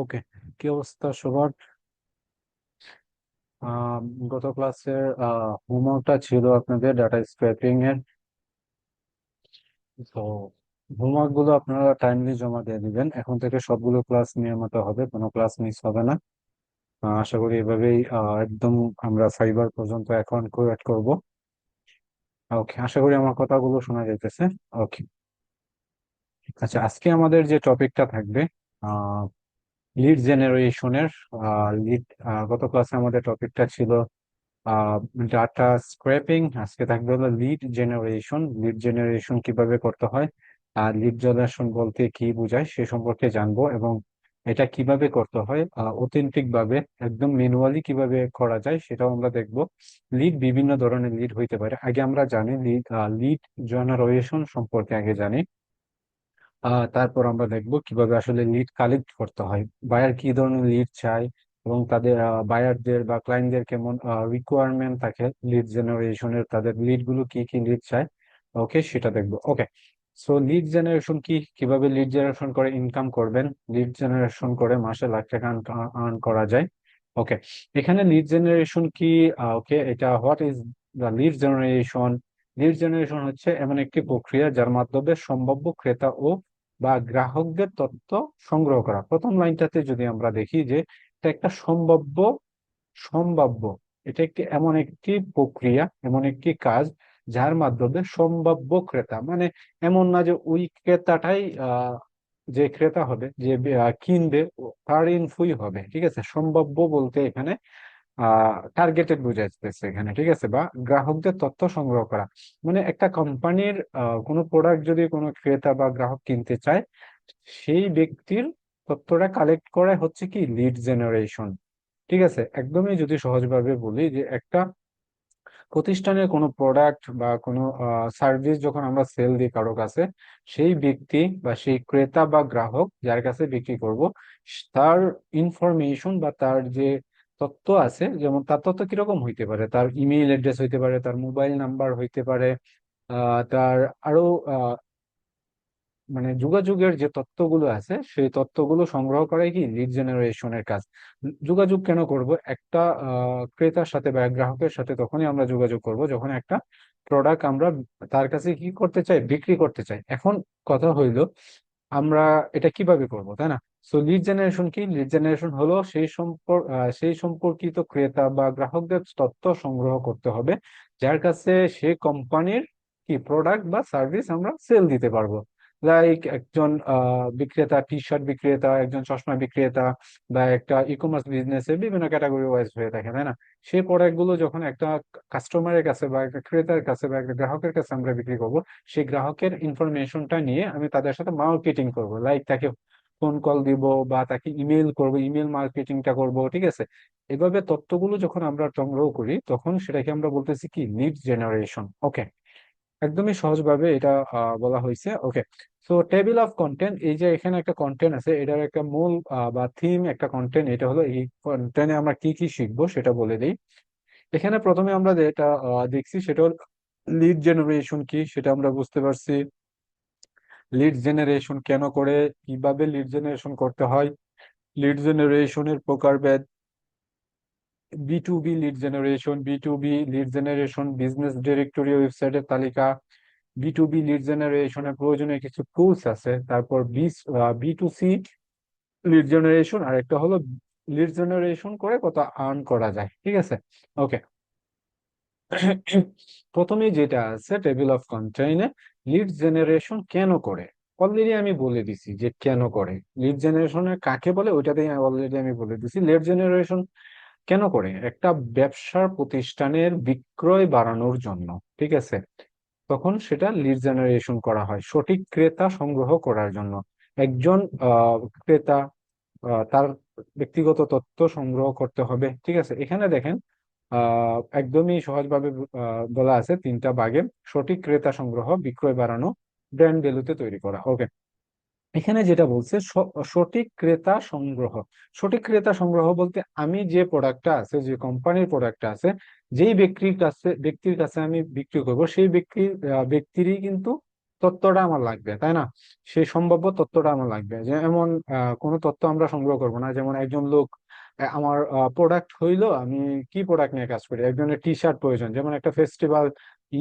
ওকে, কি অবস্থা সবার? আহ, গত ক্লাসের হোমওয়ার্কটা ছিল আপনাদের ডাটা স্ক্র্যাপিং এর। তো হোমওয়ার্ক গুলো আপনারা টাইমলি জমা দিয়ে দিবেন। এখন থেকে সবগুলো ক্লাস নিয়মিত হবে, কোনো ক্লাস মিস হবে না। আশা করি এভাবেই একদম আমরা ফাইবার পর্যন্ত অ্যাকাউন্ট ক্রিয়েট করব। ওকে, আশা করি আমার কথাগুলো শোনা যাইতেছে। ওকে, আচ্ছা, আজকে আমাদের যে টপিকটা থাকবে লিড জেনারেশনের। লিড গত ক্লাসে আমাদের টপিকটা ছিল ডাটা স্ক্র্যাপিং। আজকে থাকবে হলো লিড জেনারেশন। লিড জেনারেশন কিভাবে করতে হয় আর লিড জেনারেশন বলতে কি বোঝায় সে সম্পর্কে জানবো, এবং এটা কিভাবে করতে হয় অথেন্টিক ভাবে, একদম ম্যানুয়ালি কিভাবে করা যায় সেটাও আমরা দেখবো। লিড বিভিন্ন ধরনের লিড হইতে পারে। আগে আমরা জানি লিড লিড জেনারেশন সম্পর্কে আগে জানি। তারপর আমরা দেখব কিভাবে আসলে লিড কালেক্ট করতে হয়, বায়ার কি ধরনের লিড চায়, এবং তাদের বায়ারদের বা ক্লায়েন্টদের কেমন রিকোয়ারমেন্ট থাকে লিড জেনারেশনের, তাদের লিড গুলো কি কি লিড চায়। ওকে, সেটা দেখবো। ওকে, সো লিড জেনারেশন কি, কিভাবে লিড জেনারেশন করে ইনকাম করবেন, লিড জেনারেশন করে মাসে লাখ টাকা আর্ন করা যায়। ওকে, এখানে লিড জেনারেশন কি? ওকে, এটা what is the lead generation? Lead generation হচ্ছে এমন একটি প্রক্রিয়া যার মাধ্যমে সম্ভাব্য ক্রেতা ও বা গ্রাহকদের তথ্য সংগ্রহ করা। প্রথম লাইনটাতে যদি আমরা দেখি যে এটা একটা সম্ভাব্য সম্ভাব্য এটা একটি এমন একটি প্রক্রিয়া, এমন একটি কাজ যার মাধ্যমে সম্ভাব্য ক্রেতা, মানে এমন না যে ওই ক্রেতাটাই যে ক্রেতা হবে, যে কিনবে তার ইনফুই হবে। ঠিক আছে, সম্ভাব্য বলতে এখানে টার্গেটেড বোঝাচ্ছে এখানে। ঠিক আছে, বা গ্রাহকদের তথ্য সংগ্রহ করা, মানে একটা কোম্পানির কোনো প্রোডাক্ট যদি কোনো ক্রেতা বা গ্রাহক কিনতে চায়, সেই ব্যক্তির তথ্যটা কালেক্ট করা হচ্ছে কি লিড জেনারেশন। ঠিক আছে, একদমই যদি সহজভাবে বলি যে একটা প্রতিষ্ঠানের কোনো প্রোডাক্ট বা কোনো সার্ভিস যখন আমরা সেল দিই কারো কাছে, সেই ব্যক্তি বা সেই ক্রেতা বা গ্রাহক যার কাছে বিক্রি করব, তার ইনফরমেশন বা তার যে তথ্য আছে, যেমন তার তথ্য কিরকম হইতে পারে, তার ইমেইল অ্যাড্রেস হইতে পারে, তার মোবাইল নাম্বার হইতে পারে, তার আরো মানে যোগাযোগের যে তথ্যগুলো আছে সেই তথ্যগুলো সংগ্রহ করাই কি লিড জেনারেশনের কাজ। যোগাযোগ কেন করব? একটা ক্রেতার সাথে বা এক গ্রাহকের সাথে তখনই আমরা যোগাযোগ করব যখন একটা প্রোডাক্ট আমরা তার কাছে কি করতে চাই, বিক্রি করতে চাই। এখন কথা হইলো আমরা এটা কিভাবে করব, তাই না? সো লিড জেনারেশন কি? লিড জেনারেশন হলো সেই সম্পর্কিত ক্রেতা বা গ্রাহকদের তথ্য সংগ্রহ করতে হবে যার কাছে সে কোম্পানির কি প্রোডাক্ট বা সার্ভিস আমরা সেল দিতে পারবো। লাইক একজন বিক্রেতা, টি শার্ট বিক্রেতা, একজন চশমা বিক্রেতা, বা একটা ই কমার্স বিজনেসে বিভিন্ন ক্যাটাগরি ওয়াইজ হয়ে থাকে, তাই না? সেই প্রোডাক্ট গুলো যখন একটা কাস্টমারের কাছে বা একটা ক্রেতার কাছে বা একটা গ্রাহকের কাছে আমরা বিক্রি করব, সেই গ্রাহকের ইনফরমেশনটা নিয়ে আমি তাদের সাথে মার্কেটিং করব, লাইক তাকে ফোন কল দিব বা তাকে ইমেল করব, ইমেল মার্কেটিংটা করব। ঠিক আছে, এভাবে তথ্যগুলো যখন আমরা সংগ্রহ করি তখন সেটাকে আমরা বলতেছি কি লিড জেনারেশন। ওকে, একদমই সহজভাবে এটা বলা হয়েছে। ওকে, সো টেবিল অফ কন্টেন্ট, এই যে এখানে একটা কন্টেন্ট আছে, এটার একটা মূল বা থিম একটা কন্টেন্ট, এটা হলো এই কন্টেন্টে আমরা কি কি শিখবো সেটা বলে দিই। এখানে প্রথমে আমরা যেটা দেখছি সেটা হল লিড জেনারেশন কি, সেটা আমরা বুঝতে পারছি। লিড জেনারেশন কেন করে, কিভাবে লিড জেনারেশন করতে হয়, লিড জেনারেশনের প্রকারভেদ, B to B lead generation, B to B lead generation business directory ওয়েবসাইটের তালিকা, বি টু বি লিড জেনারেশনের প্রয়োজনীয় কিছু টুলস আছে, তারপর B to C lead generation, আর একটা হলো লিড জেনারেশন করে কত আর্ন করা যায়। ঠিক আছে, ওকে। প্রথমে যেটা আছে টেবিল অফ কন্টেইনে, লিড জেনারেশন কেন করে, অলরেডি আমি বলে দিছি যে কেন করে। লিড জেনারেশনের কাকে বলে ওইটাতে অলরেডি আমি বলে দিছি। লিড জেনারেশন কেন করে? একটা ব্যবসার প্রতিষ্ঠানের বিক্রয় বাড়ানোর জন্য। ঠিক আছে, তখন সেটা লিড জেনারেশন করা হয় সঠিক ক্রেতা সংগ্রহ করার জন্য। একজন ক্রেতা তার ব্যক্তিগত তথ্য সংগ্রহ করতে হবে। ঠিক আছে, এখানে দেখেন একদমই সহজভাবে বলা আছে তিনটা ভাগে: সঠিক ক্রেতা সংগ্রহ, বিক্রয় বাড়ানো, ব্র্যান্ড ভ্যালুতে তৈরি করা। ওকে, এখানে যেটা বলছে সঠিক ক্রেতা সংগ্রহ। সঠিক ক্রেতা সংগ্রহ বলতে আমি যে প্রোডাক্টটা আছে, যে কোম্পানির প্রোডাক্টটা আছে, যেই ব্যক্তির কাছে আমি বিক্রি করব, সেই ব্যক্তিরই কিন্তু তথ্যটা আমার লাগবে, তাই না? সেই সম্ভাব্য তথ্যটা আমার লাগবে, যে এমন কোনো তথ্য আমরা সংগ্রহ করবো না, যেমন একজন লোক আমার প্রোডাক্ট হইলো, আমি কি প্রোডাক্ট নিয়ে কাজ করি, একজনের টি শার্ট প্রয়োজন, যেমন একটা ফেস্টিভ্যাল,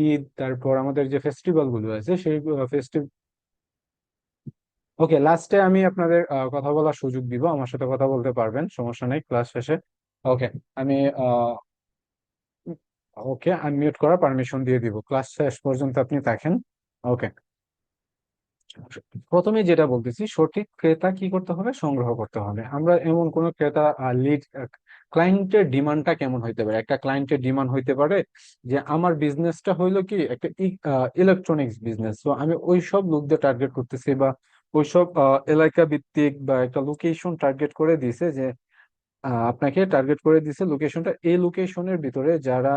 ঈদ, তারপর আমাদের যে ফেস্টিভ্যাল গুলো আছে সেই ফেস্টিভ্যাল। ওকে, লাস্টে আমি আপনাদের কথা বলার সুযোগ দিব, আমার সাথে কথা বলতে পারবেন, সমস্যা নেই ক্লাস শেষে। ওকে, আমি ওকে আনমিউট করার পারমিশন দিয়ে দিব, ক্লাস শেষ পর্যন্ত আপনি থাকেন। ওকে, প্রথমে যেটা বলতেছি, সঠিক ক্রেতা কি করতে হবে, সংগ্রহ করতে হবে। আমরা এমন কোন ক্রেতা লিড, ক্লায়েন্টের ডিমান্ডটা কেমন হইতে পারে, একটা ক্লায়েন্টের ডিমান্ড হইতে পারে যে আমার বিজনেসটা হইলো কি একটা ইলেকট্রনিক্স বিজনেস, তো আমি ওই সব লোকদের টার্গেট করতেছি, বা ওইসব এলাকা ভিত্তিক বা একটা লোকেশন টার্গেট করে দিছে, যে আপনাকে টার্গেট করে দিছে লোকেশনটা, এই লোকেশনের ভিতরে যারা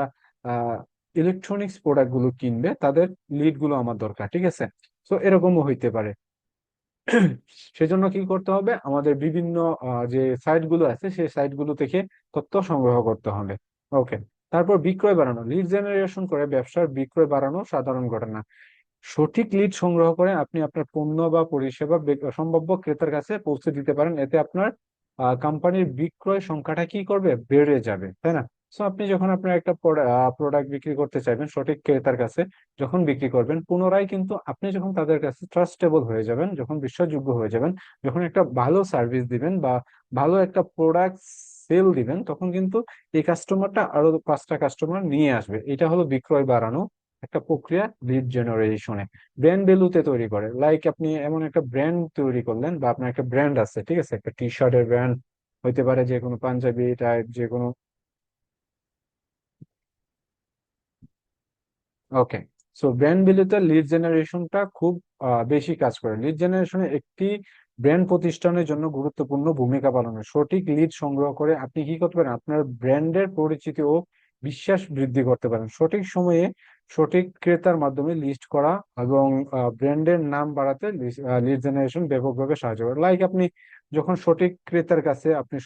ইলেকট্রনিক্স প্রোডাক্ট গুলো কিনবে তাদের লিড গুলো আমার দরকার, ঠিক আছে? তো এরকমও হইতে পারে। সেজন্য কি করতে হবে, আমাদের বিভিন্ন যে সাইট গুলো আছে সেই সাইট গুলো থেকে তথ্য সংগ্রহ করতে হবে। ওকে, তারপর বিক্রয় বাড়ানো, লিড জেনারেশন করে ব্যবসার বিক্রয় বাড়ানো সাধারণ ঘটনা। সঠিক লিড সংগ্রহ করে আপনি আপনার পণ্য বা পরিষেবা সম্ভাব্য ক্রেতার কাছে পৌঁছে দিতে পারেন, এতে আপনার কোম্পানির বিক্রয় সংখ্যাটা কি করবে, বেড়ে যাবে, তাই না? সো আপনি যখন আপনার একটা প্রোডাক্ট বিক্রি করতে চাইবেন সঠিক ক্রেতার কাছে, যখন বিক্রি করবেন পুনরায়, কিন্তু আপনি যখন তাদের কাছে ট্রাস্টেবল হয়ে যাবেন, যখন বিশ্বাসযোগ্য হয়ে যাবেন, যখন একটা ভালো সার্ভিস দিবেন বা ভালো একটা প্রোডাক্ট সেল দিবেন, তখন কিন্তু এই কাস্টমারটা আরো 5টা কাস্টমার নিয়ে আসবে। এটা হলো বিক্রয় বাড়ানো একটা প্রক্রিয়া লিড জেনারেশনে। ব্র্যান্ড ভ্যালুতে তৈরি করে, লাইক আপনি এমন একটা ব্র্যান্ড তৈরি করলেন, বা আপনার একটা ব্র্যান্ড আছে, ঠিক আছে, একটা টি শার্টের ব্র্যান্ড হইতে পারে, যে কোনো পাঞ্জাবি টাইপ যে কোনো। ওকে, সো ব্র্যান্ড ভ্যালুতে লিড জেনারেশনটা খুব বেশি কাজ করে। লিড জেনারেশনে একটি ব্র্যান্ড প্রতিষ্ঠানের জন্য গুরুত্বপূর্ণ ভূমিকা পালন করে। সঠিক লিড সংগ্রহ করে আপনি কি করতে পারেন, আপনার ব্র্যান্ডের পরিচিতি ও বিশ্বাস বৃদ্ধি করতে পারেন। সঠিক সময়ে সঠিক ক্রেতার মাধ্যমে লিস্ট করা এবং ব্র্যান্ডের নাম বাড়াতে লিড জেনারেশন ব্যাপকভাবে সাহায্য করে। লাইক আপনি যখন সঠিক ক্রেতার কাছে আপনি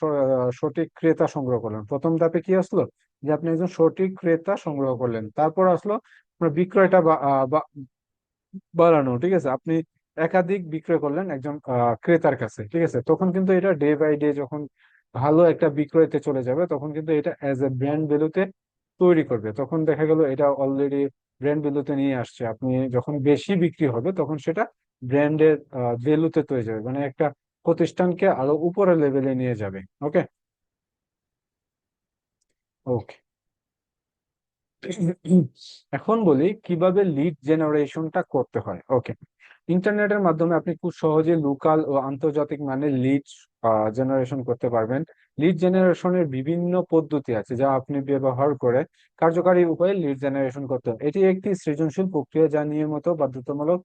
সঠিক ক্রেতা সংগ্রহ করলেন, প্রথম ধাপে কি আসলো, যে আপনি একজন সঠিক ক্রেতা সংগ্রহ করলেন, তারপর আসলো আপনার বিক্রয়টা বাড়ানো, ঠিক আছে? আপনি একাধিক বিক্রয় করলেন একজন ক্রেতার কাছে, ঠিক আছে? তখন কিন্তু এটা ডে বাই ডে যখন ভালো একটা বিক্রয়তে চলে যাবে, তখন কিন্তু এটা অ্যাজ এ ব্র্যান্ড ভ্যালুতে তৈরি করবে, তখন দেখা গেল এটা অলরেডি ব্র্যান্ড ভ্যালুতে নিয়ে আসছে। আপনি যখন বেশি বিক্রি হবে তখন সেটা ব্র্যান্ডের ভ্যালুতে তৈরি যাবে, মানে একটা প্রতিষ্ঠানকে আরো উপরের লেভেলে নিয়ে যাবে। ওকে, ওকে। এখন বলি কিভাবে লিড জেনারেশনটা করতে হয়। ওকে, ইন্টারনেটের মাধ্যমে আপনি খুব সহজে লোকাল ও আন্তর্জাতিক মানে লিড জেনারেশন করতে পারবেন। লিড জেনারেশনের বিভিন্ন পদ্ধতি আছে যা আপনি ব্যবহার করে কার্যকারী উপায়ে লিড জেনারেশন করতে হবে। এটি একটি সৃজনশীল প্রক্রিয়া যা নিয়মিত বাধ্যতামূলক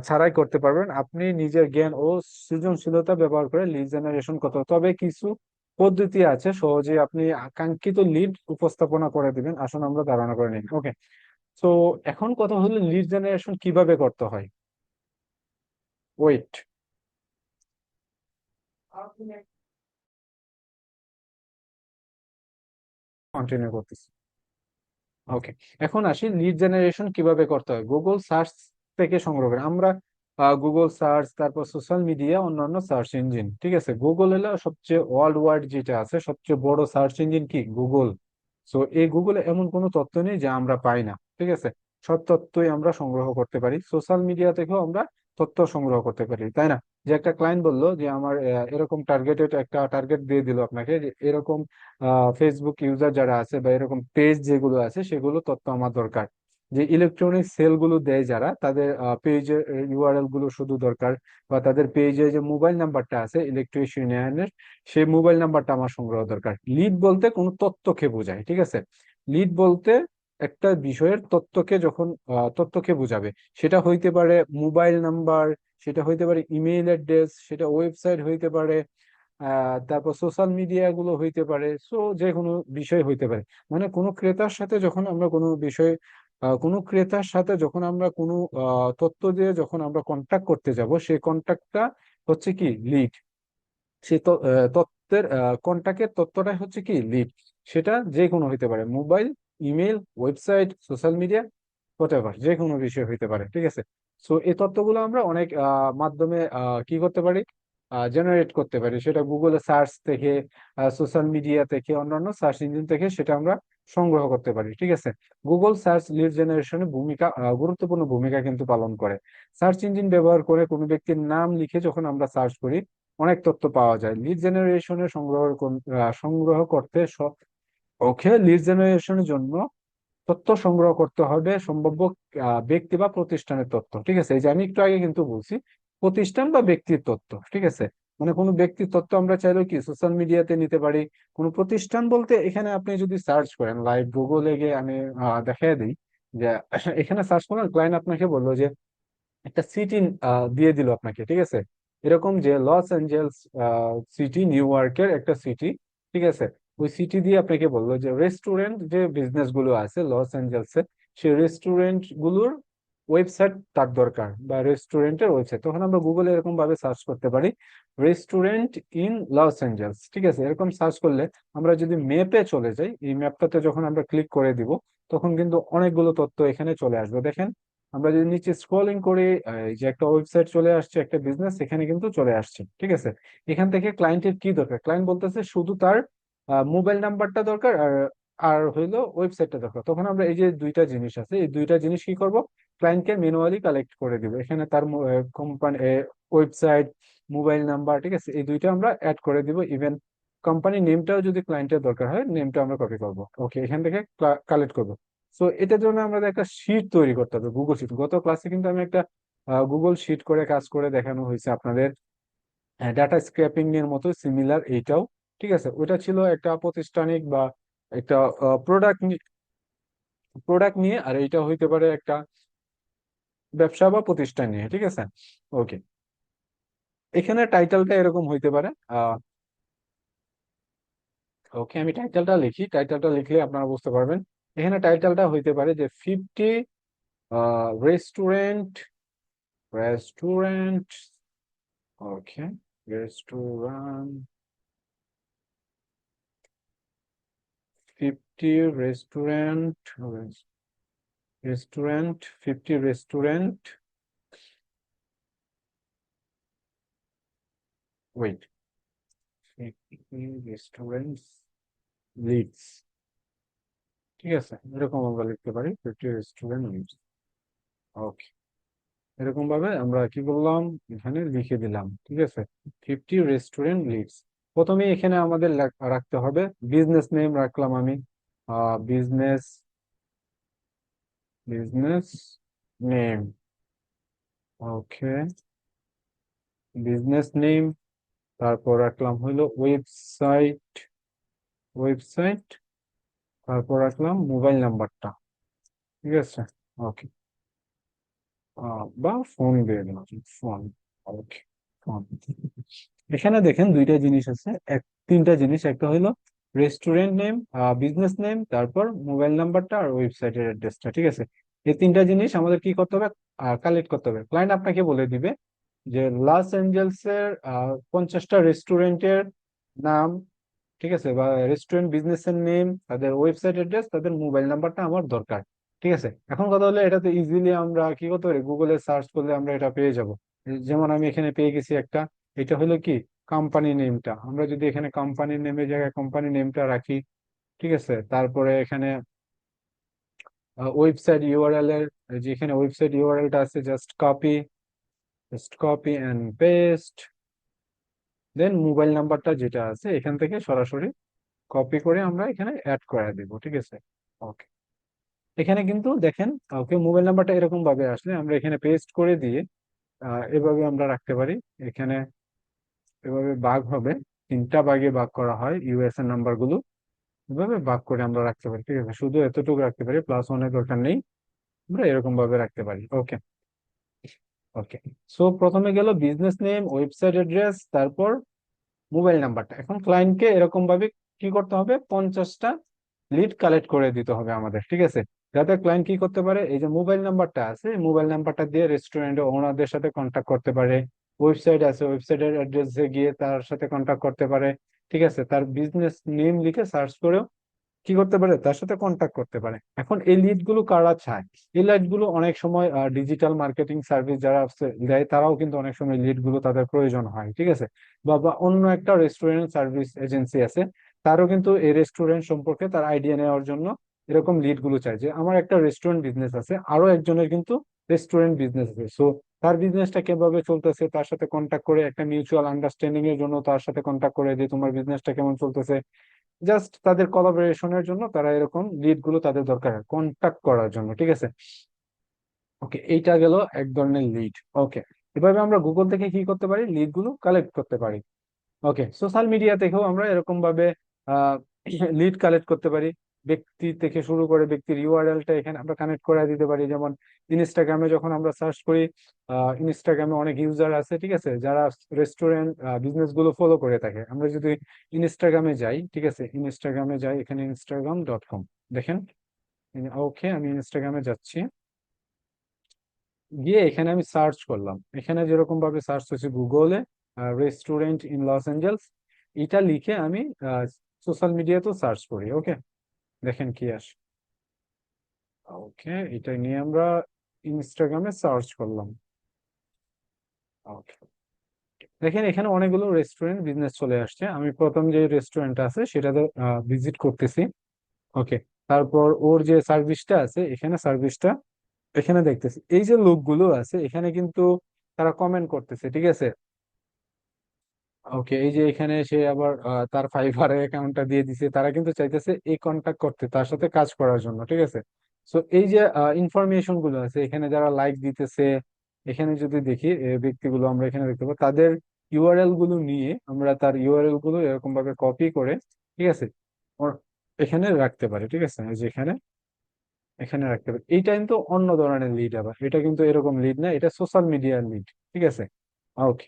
ছাড়াই করতে পারবেন। আপনি নিজের জ্ঞান ও সৃজনশীলতা ব্যবহার করে লিড জেনারেশন করতে হবে। তবে কিছু পদ্ধতি আছে সহজে আপনি আকাঙ্ক্ষিত লিড উপস্থাপনা করে দিবেন, আসুন আমরা ধারণা করে নিই। ওকে, তো এখন কথা হলো লিড জেনারেশন কিভাবে করতে হয়। ওয়েট, কন্টিনিউ করতেছি। ওকে, এখন আসি লিড জেনারেশন কিভাবে করতে হয়। গুগল সার্চ থেকে সংগ্রহ করে আমরা, গুগল সার্চ, তারপর সোশ্যাল মিডিয়া, অন্যান্য সার্চ ইঞ্জিন, ঠিক আছে? গুগল হলো সবচেয়ে ওয়ার্ল্ড ওয়াইড যেটা আছে সবচেয়ে বড় সার্চ ইঞ্জিন, কি গুগল। সো এই গুগলে এমন কোনো তথ্য নেই যা আমরা পাই না, ঠিক আছে? সব তথ্যই আমরা সংগ্রহ করতে পারি। সোশ্যাল মিডিয়া থেকেও আমরা তথ্য সংগ্রহ করতে পারি, তাই না? যে একটা ক্লায়েন্ট বললো যে আমার এরকম টার্গেটেড একটা টার্গেট দিয়ে দিল আপনাকে, যে এরকম ফেসবুক ইউজার যারা আছে বা এরকম পেজ যেগুলো আছে সেগুলো তথ্য আমার দরকার। যে ইলেকট্রনিক সেল গুলো দেয় যারা, তাদের পেজের ইউআরএল গুলো শুধু দরকার, বা তাদের পেজে যে মোবাইল নাম্বারটা আছে ইলেকট্রিশিয়ানের, সেই মোবাইল নাম্বারটা আমার সংগ্রহ দরকার। লিড বলতে কোনো তথ্যকে বোঝায়, ঠিক আছে? লিড বলতে একটা বিষয়ের তথ্যকে যখন তথ্যকে বোঝাবে, সেটা হইতে পারে মোবাইল নাম্বার, সেটা হইতে পারে ইমেইল অ্যাড্রেস, সেটা ওয়েবসাইট হইতে পারে, তারপর সোশ্যাল মিডিয়া গুলো হইতে পারে, সো যে কোনো বিষয় হইতে পারে। মানে কোনো ক্রেতার সাথে যখন আমরা কোনো বিষয়, কোনো ক্রেতার সাথে যখন আমরা কোনো তথ্য দিয়ে যখন আমরা কন্ট্যাক্ট করতে যাব, সেই কন্ট্যাক্টটা হচ্ছে কি লিড। সেই তথ্যের কন্ট্যাক্টের তথ্যটাই হচ্ছে কি লিড। সেটা যে কোনো হইতে পারে, mobile, email, website, social media, whatever, যে কোনো বিষয় হইতে পারে, ঠিক আছে? সো এই তথ্যগুলো আমরা অনেক মাধ্যমে কি করতে পারি, জেনারেট করতে পারি। সেটা গুগলে সার্চ থেকে, সোশ্যাল মিডিয়া থেকে, অন্যান্য সার্চ ইঞ্জিন থেকে সেটা আমরা সংগ্রহ করতে পারি। ঠিক আছে, গুগল সার্চ লিড জেনারেশনে গুরুত্বপূর্ণ ভূমিকা কিন্তু পালন করে। সার্চ ইঞ্জিন ব্যবহার করে কোনো ব্যক্তির নাম লিখে যখন আমরা সার্চ করি, অনেক তথ্য পাওয়া যায়। লিড জেনারেশনে সংগ্রহ করতে ওকে, লিড জেনারেশনের জন্য তথ্য সংগ্রহ করতে হবে সম্ভাব্য ব্যক্তি বা প্রতিষ্ঠানের তথ্য। ঠিক আছে, এই যে আমি একটু আগে কিন্তু বলছি প্রতিষ্ঠান বা ব্যক্তির তথ্য। ঠিক আছে, মানে কোনো ব্যক্তির তথ্য আমরা চাইলেও কি সোশ্যাল মিডিয়াতে নিতে পারি। কোনো প্রতিষ্ঠান বলতে এখানে আপনি যদি সার্চ করেন লাইভ গুগলে গিয়ে, আমি দেখাই দিই যে এখানে সার্চ করেন, ক্লায়েন্ট আপনাকে বললো যে একটা সিটি দিয়ে দিল আপনাকে। ঠিক আছে, এরকম যে লস অ্যাঞ্জেলস সিটি, নিউ ইয়র্কের একটা সিটি। ঠিক আছে, ওই সিটি দিয়ে আপনাকে বললো যে রেস্টুরেন্ট যে বিজনেস গুলো আছে লস অ্যাঞ্জেলসে, সেই রেস্টুরেন্ট গুলোর ওয়েবসাইট তার দরকার, বা রেস্টুরেন্টের ওয়েবসাইট। তখন আমরা গুগলে এরকম ভাবে সার্চ করতে পারি রেস্টুরেন্ট ইন লস অ্যাঞ্জেলস। ঠিক আছে, এরকম সার্চ করলে আমরা যদি ম্যাপে চলে যাই, এই ম্যাপটাতে যখন আমরা ক্লিক করে দিব, তখন কিন্তু অনেকগুলো তথ্য এখানে চলে আসবে। দেখেন, আমরা যদি নিচে স্ক্রলিং করি, এই যে একটা ওয়েবসাইট চলে আসছে, একটা বিজনেস এখানে কিন্তু চলে আসছে। ঠিক আছে, এখান থেকে ক্লায়েন্টের কি দরকার, ক্লায়েন্ট বলতেছে শুধু তার মোবাইল নাম্বারটা দরকার, আর আর হইলো ওয়েবসাইটটা দরকার। তখন আমরা এই যে দুইটা জিনিস আছে, এই দুইটা জিনিস কি করব, ক্লায়েন্টকে ম্যানুয়ালি কালেক্ট করে দিব। এখানে তার কোম্পানি ওয়েবসাইট, মোবাইল নাম্বার, ঠিক আছে, এই দুইটা আমরা অ্যাড করে দিব। ইভেন কোম্পানি নেমটাও যদি ক্লায়েন্টের দরকার হয়, নেমটা আমরা কপি করব। ওকে, এখান থেকে কালেক্ট করব। সো এটার জন্য আমাদের একটা শিট তৈরি করতে হবে, গুগল শিট। গত ক্লাসে কিন্তু আমি একটা গুগল শিট করে কাজ করে দেখানো হয়েছে আপনাদের। ডাটা স্ক্র্যাপিং এর মতো সিমিলার এইটাও। ঠিক আছে, ওইটা ছিল একটা প্রতিষ্ঠানিক বা একটা প্রোডাক্ট প্রোডাক্ট নিয়ে, আর এইটা হইতে পারে একটা ব্যবসা বা প্রতিষ্ঠান নিয়ে। ঠিক আছে, ওকে, এখানে টাইটেলটা এরকম হইতে পারে। ওকে, আমি টাইটেলটা লিখি, টাইটেলটা লিখলে আপনারা বুঝতে পারবেন। এখানে টাইটেলটা হইতে পারে যে 50 restaurant restaurant okay, restaurant 50 restaurant, restaurant 50 restaurant, wait, 50 restaurant leads. ঠিক আছে, এরকম আমরা লিখতে পারি 50 রেস্টুরেন্ট লিডস। ওকে, এরকম ভাবে আমরা কি করলাম, এখানে লিখে দিলাম। ঠিক আছে, 50 রেস্টুরেন্ট লিডস। প্রথমে এখানে আমাদের রাখতে হবে বিজনেস নেম, রাখলাম আমি বিজনেস বিজনেস নেম। ওকে, বিজনেস নেম। তারপর রাখলাম হইলো ওয়েবসাইট। তারপর রাখলাম মোবাইল নাম্বারটা। ঠিক আছে, ওকে, বা ফোন দিয়ে দিলাম, ফোন। ওকে, ফোন। এখানে দেখেন দুইটা জিনিস আছে, তিনটা জিনিস। একটা হইলো রেস্টুরেন্ট নেম, বিজনেস নেম, তারপর মোবাইল নাম্বারটা আর ওয়েবসাইটের অ্যাড্রেসটা। ঠিক আছে, এই তিনটা জিনিস আমাদের কি করতে হবে, কালেক্ট করতে হবে। ক্লায়েন্ট আপনাকে বলে দিবে যে লস অ্যাঞ্জেলসের 50টা রেস্টুরেন্টের নাম, ঠিক আছে, বা রেস্টুরেন্ট বিজনেসের নেম, তাদের ওয়েবসাইট অ্যাড্রেস, তাদের মোবাইল নাম্বারটা আমার দরকার। ঠিক আছে, এখন কথা হলো এটাতে ইজিলি আমরা কি করতে পারি, গুগলে সার্চ করলে আমরা এটা পেয়ে যাব। যেমন আমি এখানে পেয়ে গেছি একটা, এটা হলো কি কোম্পানি নেমটা। আমরা যদি এখানে কোম্পানি নেমের জায়গায় কোম্পানি নেমটা রাখি, ঠিক আছে, তারপরে এখানে ওয়েবসাইট ইউআরএল এর, যেখানে ওয়েবসাইট ইউআরএলটা আছে, just copy and paste. Then mobile নাম্বারটা যেটা আছে এখান থেকে সরাসরি কপি করে আমরা এখানে অ্যাড করে দিব। ঠিক আছে, ওকে, এখানে কিন্তু দেখেন, ওকে, মোবাইল নাম্বারটা এরকম ভাবে আসলে আমরা এখানে পেস্ট করে দিয়ে এভাবে আমরা রাখতে পারি। এখানে এভাবে ভাগ হবে, তিনটা ভাগে ভাগ করা হয় ইউএসএন নাম্বার গুলো, এভাবে ভাগ করে আমরা রাখতে পারি। ঠিক আছে, শুধু এতটুকু রাখতে পারি, প্লাস ওয়ানের দরকার নেই, আমরা এরকম ভাবে রাখতে পারি। ওকে, ওকে। সো প্রথমে গেল বিজনেস নেম, ওয়েবসাইট অ্যাড্রেস, তারপর মোবাইল নাম্বারটা। এখন ক্লায়েন্টকে এরকম ভাবে কি করতে হবে, 50টা লিড কালেক্ট করে দিতে হবে আমাদের। ঠিক আছে, যাতে ক্লায়েন্ট কি করতে পারে, এই যে মোবাইল নাম্বারটা আছে, মোবাইল নাম্বারটা দিয়ে রেস্টুরেন্টের ওনারদের সাথে কন্ট্যাক্ট করতে পারে। ওয়েবসাইট আছে, ওয়েবসাইটের অ্যাড্রেসে গিয়ে তার সাথে কন্ট্যাক্ট করতে পারে। ঠিক আছে, তার বিজনেস নেম লিখে সার্চ করেও কি করতে পারে, তার সাথে কন্ট্যাক্ট করতে পারে। এখন এই লিড গুলো কারা চায়? এই লিড গুলো অনেক সময় ডিজিটাল মার্কেটিং সার্ভিস যারা দেয়, তারাও কিন্তু অনেক সময় লিড গুলো তাদের প্রয়োজন হয়, ঠিক আছে। বা অন্য একটা রেস্টুরেন্ট সার্ভিস এজেন্সি আছে, তারও কিন্তু এই রেস্টুরেন্ট সম্পর্কে তার আইডিয়া নেওয়ার জন্য এরকম লিড গুলো চায়, যে আমার একটা রেস্টুরেন্ট বিজনেস আছে, আরো একজনের কিন্তু রেস্টুরেন্ট বিজনেস আছে, সো তার বিজনেসটা কিভাবে চলতেছে তার সাথে কন্ট্যাক্ট করে, একটা মিউচুয়াল আন্ডারস্ট্যান্ডিং এর জন্য তার সাথে কন্ট্যাক্ট করে, যে তোমার বিজনেসটা কেমন চলতেছে, জাস্ট তাদের কোলাবোরেশনের জন্য তারা এরকম লিড গুলো তাদের দরকার হয় কন্ট্যাক্ট করার জন্য, ঠিক আছে। ওকে, এইটা গেল এক ধরনের লিড। ওকে, এভাবে আমরা গুগল থেকে কি করতে পারি, লিড গুলো কালেক্ট করতে পারি। ওকে, সোশ্যাল মিডিয়া থেকেও আমরা এরকম ভাবে লিড কালেক্ট করতে পারি। ব্যক্তি থেকে শুরু করে ব্যক্তির ইউআরএলটা এখানে আমরা কানেক্ট করে দিতে পারি। যেমন ইনস্টাগ্রামে যখন আমরা সার্চ করি, ইনস্টাগ্রামে অনেক ইউজার আছে, ঠিক আছে, যারা রেস্টুরেন্ট বিজনেস গুলো ফলো করে থাকে। আমরা যদি ইনস্টাগ্রামে যাই, ঠিক আছে, ইনস্টাগ্রামে যাই, এখানে instagram.com দেখেন। ওকে, আমি ইনস্টাগ্রামে যাচ্ছি, গিয়ে এখানে আমি সার্চ করলাম। এখানে যেরকম ভাবে সার্চ হচ্ছে গুগলে রেস্টুরেন্ট ইন লস এঞ্জেলস, এটা লিখে আমি সোশ্যাল মিডিয়াতেও সার্চ করি। ওকে, দেখেন কি আসে। ওকে, এটা নিয়ে আমরা ইনস্টাগ্রামে সার্চ করলাম। ওকে, দেখেন এখানে অনেকগুলো রেস্টুরেন্ট বিজনেস চলে আসছে। আমি প্রথম যে রেস্টুরেন্ট আছে সেটাতে ভিজিট করতেছি। ওকে, তারপর ওর যে সার্ভিসটা আছে, এখানে সার্ভিসটা এখানে দেখতেছি। এই যে লোকগুলো আছে এখানে কিন্তু তারা কমেন্ট করতেছে, ঠিক আছে। ওকে, এই যে এখানে সে আবার তার ফাইবার অ্যাকাউন্টটা দিয়ে দিছে, তারা কিন্তু চাইতেছে এই কন্ট্যাক্ট করতে, তার সাথে কাজ করার জন্য, ঠিক আছে। সো এই যে ইনফরমেশন গুলো আছে এখানে, যারা লাইক দিতেছে, এখানে যদি দেখি ব্যক্তিগুলো আমরা এখানে দেখতে পাবো, তাদের ইউআরএল গুলো নিয়ে আমরা তার ইউআরএল গুলো এরকম ভাবে কপি করে, ঠিক আছে, ওর এখানে রাখতে পারি, ঠিক আছে। এই যে এখানে এখানে রাখতে পারি। এইটা কিন্তু অন্য ধরনের লিড, আবার এটা কিন্তু এরকম লিড না, এটা সোশ্যাল মিডিয়ার লিড, ঠিক আছে। ওকে,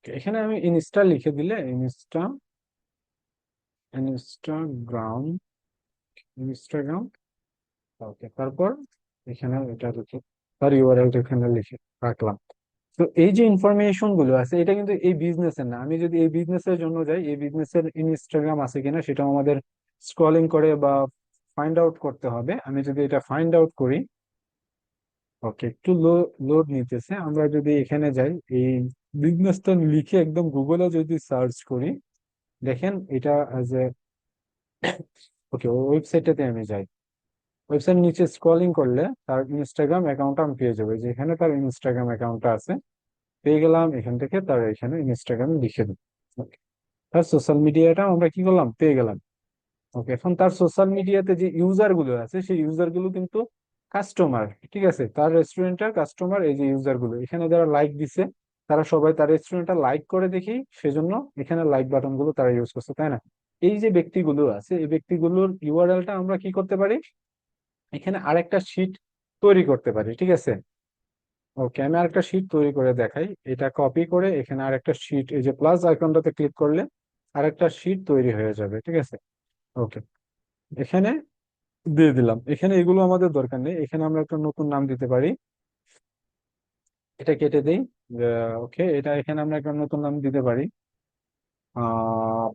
এখানে আমি ইনস্টা লিখে দিলে, ইনস্টা, ইনস্টাগ্রাম, ইনস্টাগ্রাম। ওকে, তারপর এখানে এটা লিখে তার ইউআরএল এখানে লিখে রাখলাম। তো এই যে ইনফরমেশন গুলো আছে এটা কিন্তু এই বিজনেসের না। আমি যদি এই বিজনেসের জন্য যাই, এই বিজনেসের ইনস্টাগ্রাম আছে কিনা সেটা আমাদের স্ক্রলিং করে বা ফাইন্ড আউট করতে হবে। আমি যদি এটা ফাইন্ড আউট করি, ওকে, একটু লোড নিতেছে। আমরা যদি এখানে যাই, এই বিজনেসটা লিখে একদম গুগলে যদি সার্চ করি, দেখেন এটা যে, ওকে, ওয়েবসাইটটাতে আমি যাই। ওয়েবসাইট নিচে স্ক্রলিং করলে তার ইনস্টাগ্রাম অ্যাকাউন্টটা আমি পেয়ে যাবো, যেখানে তার ইনস্টাগ্রাম অ্যাকাউন্টটা আছে। পেয়ে গেলাম, এখান থেকে তার এখানে ইনস্টাগ্রাম লিখে দিই। Okay, তার সোশ্যাল মিডিয়াটা আমরা কি করলাম, পেয়ে গেলাম। ওকে, এখন তার সোশ্যাল মিডিয়াতে যে ইউজার গুলো আছে সেই ইউজার গুলো কিন্তু কাস্টমার, ঠিক আছে, তার রেস্টুরেন্টের কাস্টমার। এই যে ইউজার গুলো এখানে যারা লাইক দিছে, তারা সবাই তার রেস্টুরেন্টটা লাইক করে দেখি, সেজন্য এখানে লাইক বাটন গুলো তারা ইউজ করছে, তাই না? এই যে ব্যক্তিগুলো আছে, এই ব্যক্তিগুলোর ইউআরএলটা আমরা কি করতে পারি, এখানে আরেকটা শিট তৈরি করতে পারি, ঠিক আছে। ওকে, আমি আরেকটা শিট তৈরি করে দেখাই। এটা কপি করে এখানে আরেকটা শিট, এই যে প্লাস আইকনটাতে ক্লিক করলে আরেকটা শিট তৈরি হয়ে যাবে, ঠিক আছে। ওকে, এখানে দিয়ে দিলাম। এখানে এগুলো আমাদের দরকার নেই, এখানে আমরা একটা নতুন নাম দিতে পারি। এটা কেটে দেই। ওকে, এটা এখানে আমরা একটা নতুন নাম দিতে পারি। আহ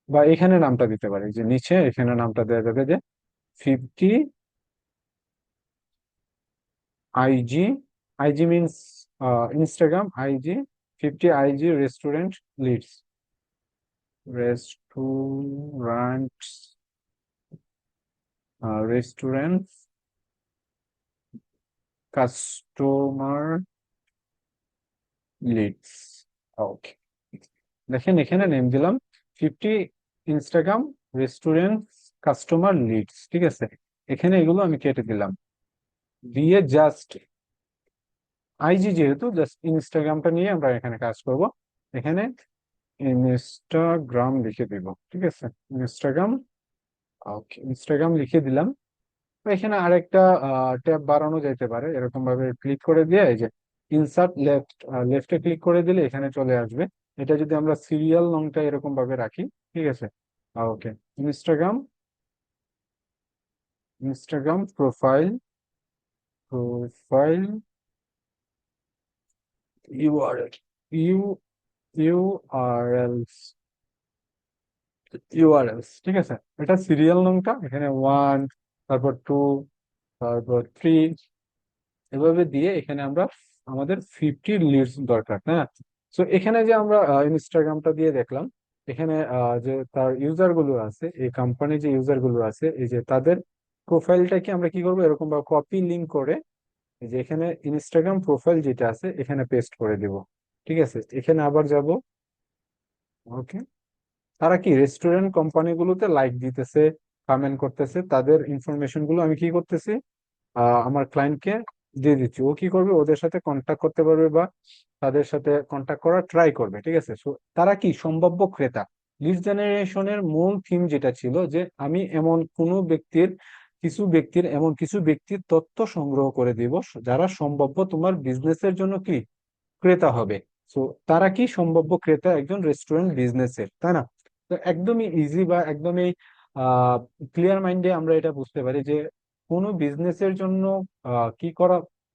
বা এখানে নামটা দিতে পারি, যে নিচে এখানে নামটা দেওয়া যাবে যে 50 IG. IG means Instagram IG, 50 IG restaurant leads, restaurant, restaurant customer leads. Okay, দেখেন এখানে নেম দিলাম 50 ইনস্টাগ্রাম রেস্টুরেন্ট কাস্টমার লিডস, ঠিক আছে। এখানে এগুলো আমি কেটে দিলাম, দিয়ে জাস্ট আইজি, যেহেতু জাস্ট ইনস্টাগ্রামটা নিয়ে আমরা এখানে কাজ করব। এখানে ইনস্টাগ্রাম লিখে দিব, ঠিক আছে, ইনস্টাগ্রাম। ওকে, ইনস্টাগ্রাম লিখে দিলাম। তো এখানে আরেকটা ট্যাব বাড়ানো যাইতে পারে, এরকম ভাবে ক্লিক করে দিয়ে এই যে ইনসার্ট লেফট, লেফটে ক্লিক করে দিলে এখানে চলে আসবে। এটা যদি আমরা সিরিয়াল লংটা এরকম ভাবে রাখি, ঠিক আছে। Okay, Instagram, Instagram profile, profile URL, U URLs, URLs, ঠিক আছে। এটা সিরিয়াল নামটা এখানে 1, তারপর 2, তারপর 3, এভাবে দিয়ে এখানে আমরা আমাদের 50 লিডস দরকার, হ্যাঁ। তো এখানে যে আমরা ইনস্টাগ্রামটা দিয়ে দেখলাম, এখানে যে তার ইউজার গুলো আছে, এই কোম্পানির যে ইউজার গুলো আছে, এই যে তাদের প্রোফাইলটাকে আমরা কি করবো, এরকম বা কপি লিঙ্ক করে এই যে এখানে ইনস্টাগ্রাম প্রোফাইল যেটা আছে এখানে পেস্ট করে দিব। ঠিক আছে, এখানে আবার যাব। ওকে, তারা কি রেস্টুরেন্ট কোম্পানিগুলোতে লাইক দিতেছে, কমেন্ট করতেছে, তাদের ইনফরমেশন গুলো আমি কি করতেছি, আমার ক্লায়েন্টকে দিয়ে দিচ্ছি। ও কি করবে, ওদের সাথে কন্ট্যাক্ট করতে পারবে বা তাদের সাথে কন্ট্যাক্ট করার ট্রাই করবে। ঠিক আছে, সো তারা কি সম্ভাব্য ক্রেতা। লিড জেনারেশনের মূল থিম যেটা ছিল যে আমি এমন কোনো ব্যক্তির, এমন কিছু ব্যক্তির তথ্য সংগ্রহ করে দিব যারা সম্ভাব্য তোমার বিজনেসের জন্য কি ক্রেতা হবে। সো তারা কি সম্ভাব্য ক্রেতা একজন রেস্টুরেন্ট বিজনেসের, তাই না? তো একদমই ইজি বা একদমই ক্লিয়ার মাইন্ডে আমরা এটা বুঝতে পারি যে কোনো বিজনেসের জন্য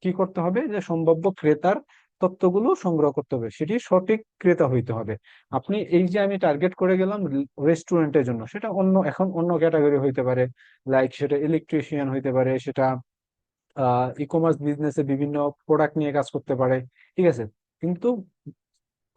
কি করতে হবে, যে সম্ভাব্য ক্রেতার তথ্যগুলো সংগ্রহ করতে হবে, সেটি সঠিক ক্রেতা হইতে হবে। আপনি এই যে আমি টার্গেট করে গেলাম রেস্টুরেন্টের জন্য, সেটা অন্য, এখন অন্য ক্যাটাগরি হইতে পারে, লাইক সেটা ইলেকট্রিশিয়ান হইতে পারে, সেটা ই কমার্স বিজনেসে বিভিন্ন প্রোডাক্ট নিয়ে কাজ করতে পারে। ঠিক আছে, কিন্তু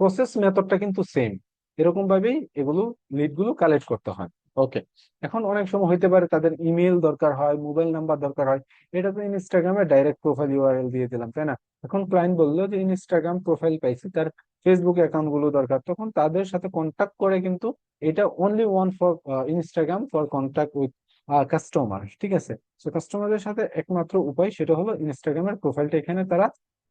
প্রসেস মেথডটা কিন্তু সেম। এরকম ভাবেই এগুলো লিড গুলো কালেক্ট করতে হয়। ওকে, এখন অনেক সময় হইতে পারে তাদের ইমেল দরকার হয়, মোবাইল নাম্বার দরকার হয়। এটা তো ইনস্টাগ্রামে ডাইরেক্ট প্রোফাইল ইউআরএল দিয়ে দিলাম, তাই না? এখন ক্লায়েন্ট বললো যে ইনস্টাগ্রাম প্রোফাইল পাইছি, তার ফেসবুক অ্যাকাউন্ট গুলো দরকার, তখন তাদের সাথে কন্ট্যাক্ট করে কিন্তু এটা only one for Instagram for contact with customer. ঠিক আছে, তো কাস্টমারদের সাথে একমাত্র উপায় সেটা হলো ইনস্টাগ্রামের প্রোফাইলটা এখানে তারা,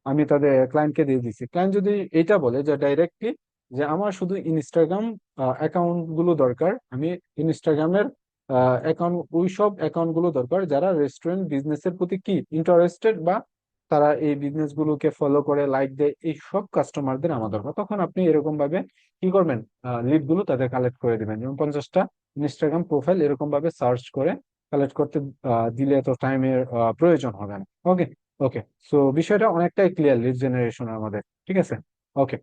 আমি তাদের ক্লায়েন্টকে দিয়ে দিচ্ছি। ক্লায়েন্ট যদি এটা বলে যে ডাইরেক্টলি যে আমার শুধু ইনস্টাগ্রাম অ্যাকাউন্ট গুলো দরকার, আমি ইনস্টাগ্রামের অ্যাকাউন্ট, ওই সব অ্যাকাউন্ট গুলো দরকার যারা রেস্টুরেন্ট বিজনেসের প্রতি কি ইন্টারেস্টেড, বা তারা এই বিজনেস গুলোকে ফলো করে লাইক দেয়, এই সব কাস্টমারদের আমার দরকার। তখন আপনি এরকম ভাবে কি করবেন, লিড গুলো তাদের কালেক্ট করে দিবেন, যেমন 50টা ইনস্টাগ্রাম প্রোফাইল এরকম ভাবে সার্চ করে কালেক্ট করতে দিলে তো টাইমের প্রয়োজন হবে না। ওকে, ওকে, সো বিষয়টা অনেকটাই ক্লিয়ার লিড জেনারেশন আমাদের। ঠিক আছে, ওকে।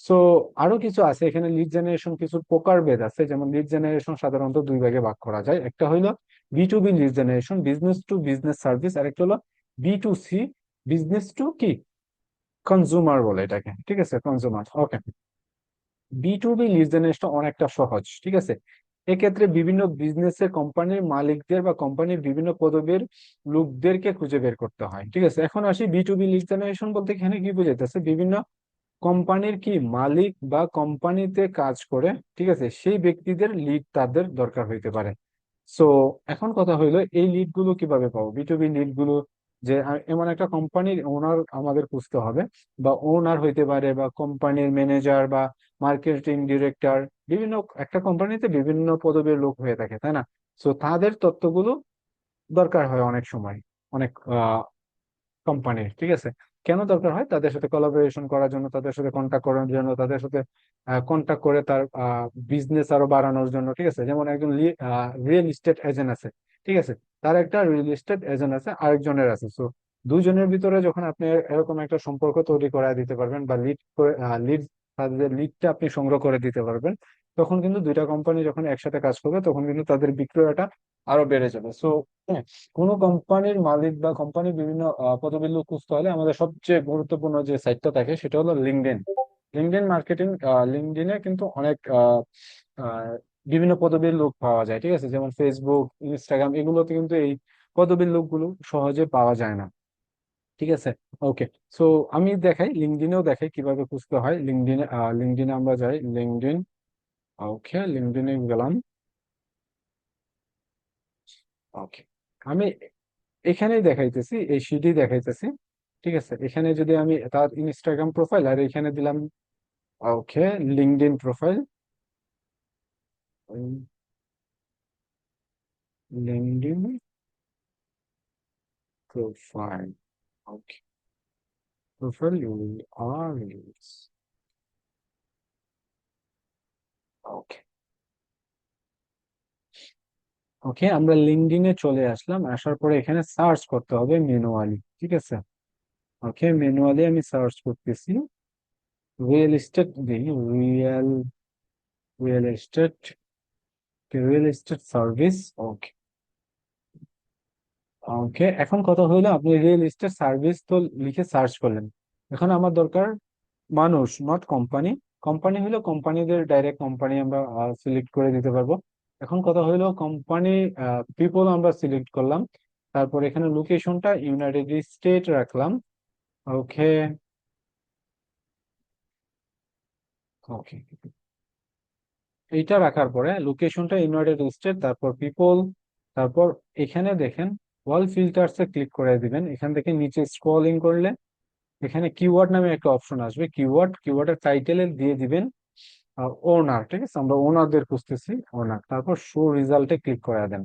সো আরো কিছু আছে এখানে, লিড জেনারেশন কিছু প্রকারভেদ আছে। যেমন লিড জেনারেশন সাধারণত দুই ভাগে ভাগ করা যায়, একটা হলো B to B lead generation, business to business service, আর একটা হলো B to C, business to কি কনজুমার বলে এটাকে। ঠিক আছে, consumer. Okay, B to B lead generation অনেকটা সহজ। ঠিক আছে, এক্ষেত্রে বিভিন্ন বিজনেসের কোম্পানির মালিকদের বা কোম্পানির বিভিন্ন পদবীর লোকদেরকে খুঁজে বের করতে হয়। ঠিক আছে, এখন আসি B to B lead generation বলতে এখানে কি বোঝাইতেছে, বিভিন্ন কোম্পানির কি মালিক বা কোম্পানিতে কাজ করে, ঠিক আছে, সেই ব্যক্তিদের লিড তাদের দরকার হইতে পারে। সো এখন কথা হইলো এই লিড গুলো কিভাবে পাবো, বিটুবি লিড গুলো, যে এমন একটা কোম্পানির ওনার আমাদের খুঁজতে হবে, বা ওনার হইতে পারে, বা কোম্পানির ম্যানেজার, বা মার্কেটিং ডিরেক্টর, বিভিন্ন, একটা কোম্পানিতে বিভিন্ন পদবীর লোক হয়ে থাকে, তাই না? সো তাদের তথ্যগুলো দরকার হয় অনেক সময়, অনেক কোম্পানির। ঠিক আছে, কেন দরকার হয়, তাদের সাথে কোলাবোরেশন করার জন্য, তাদের সাথে কন্ট্যাক্ট করার জন্য, তাদের সাথে কন্ট্যাক্ট করে তার বিজনেস আরো বাড়ানোর জন্য। ঠিক আছে, যেমন একজন রিয়েল এস্টেট এজেন্ট আছে, ঠিক আছে, তার একটা রিয়েল এস্টেট এজেন্ট আছে, আরেকজনের আছে। সো দুজনের ভিতরে যখন আপনি এরকম একটা সম্পর্ক তৈরি করে দিতে পারবেন, বা লিড, তাদের লিডটা আপনি সংগ্রহ করে দিতে পারবেন, তখন কিন্তু দুইটা কোম্পানি যখন একসাথে কাজ করবে তখন কিন্তু তাদের বিক্রয়টা আরো বেড়ে যাবে। সো কোনো কোম্পানির মালিক বা কোম্পানির বিভিন্ন পদবীর লোক খুঁজতে হলে আমাদের সবচেয়ে গুরুত্বপূর্ণ যে সাইটটা থাকে সেটা হলো লিঙ্কডইন। লিঙ্কডইন মার্কেটিং, লিঙ্কডইনে কিন্তু অনেক আহ, বিভিন্ন পদবীর লোক পাওয়া যায়। ঠিক আছে, যেমন ফেসবুক, ইনস্টাগ্রাম, এগুলোতে কিন্তু এই পদবীর লোকগুলো সহজে পাওয়া যায় না। ঠিক আছে, ওকে। সো আমি দেখাই, লিঙ্কডইনেও দেখাই কিভাবে খুঁজতে হয়। লিঙ্কডইনে আমরা যাই, লিঙ্কডইন। ওকে, লিঙ্কডইনে গেলাম। ওকে, আমি এখানেই দেখাইতেছি, এই শিটই দেখাইতেছি। ঠিক আছে, এখানে যদি আমি তার ইনস্টাগ্রাম প্রোফাইল আর এখানে দিলাম, ওকে, লিঙ্কডইন প্রোফাইল, লিঙ্কডইন প্রোফাইল, ওকে, প্রোফাইল আর ওকে, ওকে, আমরা লিঙ্কডইনে চলে আসলাম। আসার পরে এখানে সার্চ করতে হবে ম্যানুয়ালি। ঠিক আছে, ওকে, ম্যানুয়ালি আমি সার্চ করতেছি। রিয়েল এস্টেট দিই, real real estate real estate service. Okay. Okay, এখন কথা হলো আপনি রিয়েল এস্টেট সার্ভিস তো লিখে সার্চ করলেন। এখন আমার দরকার মানুষ, নট কোম্পানি। কোম্পানি হলো কোম্পানিদের ডাইরেক্ট কোম্পানি আমরা সিলেক্ট করে দিতে পারবো। এখন কথা হলো কোম্পানি, পিপল আমরা সিলেক্ট করলাম। তারপর এখানে লোকেশনটা ইউনাইটেড স্টেট রাখলাম। ওকে। ওকে, এইটা রাখার পরে লোকেশনটা ইউনাইটেড স্টেট, তারপর পিপল, তারপর এখানে দেখেন ওয়াল ফিল্টারসে ক্লিক করে দিবেন। এখান থেকে নিচে স্ক্রলিং করলে এখানে কিওয়ার্ড নামে একটা অপশন আসবে। কিওয়ার্ডের টাইটেলে দিয়ে দিবেন ওনার। ঠিক আছে, আমরা ওনারদের খুঁজতেছি, ওনার। তারপর শো রেজাল্টে ক্লিক করে দেন।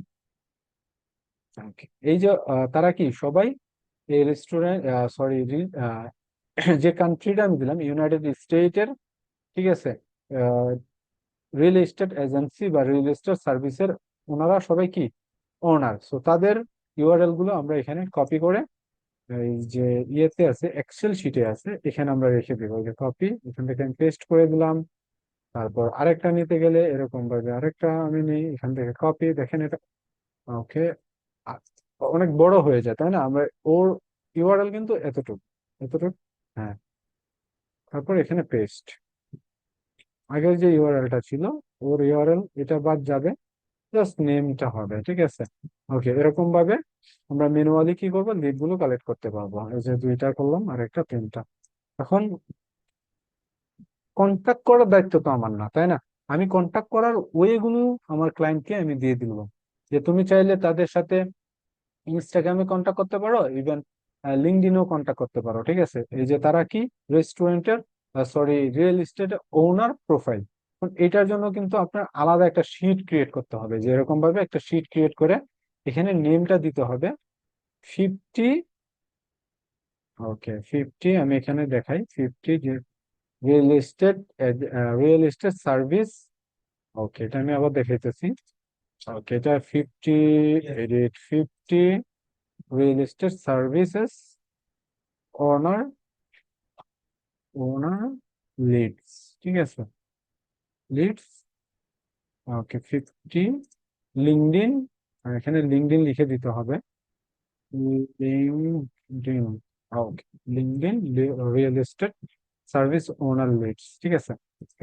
Okay. এই যে তারা কি সবাই এই রেস্টুরেন্ট, সরি, যে কান্ট্রিটা আমি দিলাম ইউনাইটেড স্টেটের, ঠিক আছে, রিয়েল এস্টেট এজেন্সি বা রিয়েল এস্টেট সার্ভিসের ওনারা সবাই কি ওনার। সো তাদের ইউআরএল গুলো আমরা এখানে কপি করে এই যে ইয়েতে আছে, এক্সেল শিটে আছে, এখানে আমরা রেখে দেবো। যে কপি, এখান থেকে আমি পেস্ট করে দিলাম। তারপর আরেকটা নিতে গেলে এরকম ভাবে আরেকটা আমি নিই, এখান থেকে কপি, দেখেন এটা। ওকে। অনেক বড় হয়ে যায় তাই না, আমরা ওর ইউআরএল কিন্তু এতটুকু, এতটুকু। হ্যাঁ, তারপর এখানে পেস্ট। আগের যে ইউআরএলটা ছিল ওর ইউআরএল এটা বাদ যাবে, জাস্ট নেমটা হবে। ঠিক আছে। ওকে, এরকম ভাবে আমরা ম্যানুয়ালি কি করবো, লিড গুলো কালেক্ট করতে পারবো। এই যে দুইটা করলাম আর একটা তিনটা। এখন কন্ট্যাক্ট করার দায়িত্ব তো আমার না, তাই না? আমি কন্ট্যাক্ট করার ওয়ে গুলো আমার ক্লায়েন্টকে আমি দিয়ে দিলাম। যে তুমি চাইলে তাদের সাথে ইনস্টাগ্রামে কন্ট্যাক্ট করতে পারো, ইভেন লিঙ্কডইনেও কন্ট্যাক্ট করতে পারো। ঠিক আছে, এই যে তারা কি রেস্টুরেন্টের, সরি, রিয়েল এস্টেট ওনার প্রোফাইল। এটার জন্য কিন্তু আপনার আলাদা একটা শিট ক্রিয়েট করতে হবে, যে এরকম ভাবে একটা শিট ক্রিয়েট করে এখানে নেমটা দিতে হবে 50। ওকে, 50 আমি এখানে দেখাই 50 যে real estate, real estate service. Okay, এটা আমি আবার দেখাইতেছি। ওকে, এটা 50, edit 50 real estate services owner, owner leads. ঠিক আছে, লিডস। ওকে, 50 লিঙ্কডইন, এখানে লিঙ্কডইন লিখে দিতে হবে। LinkedIn. Okay, LinkedIn real estate service owner leads. ঠিক আছে,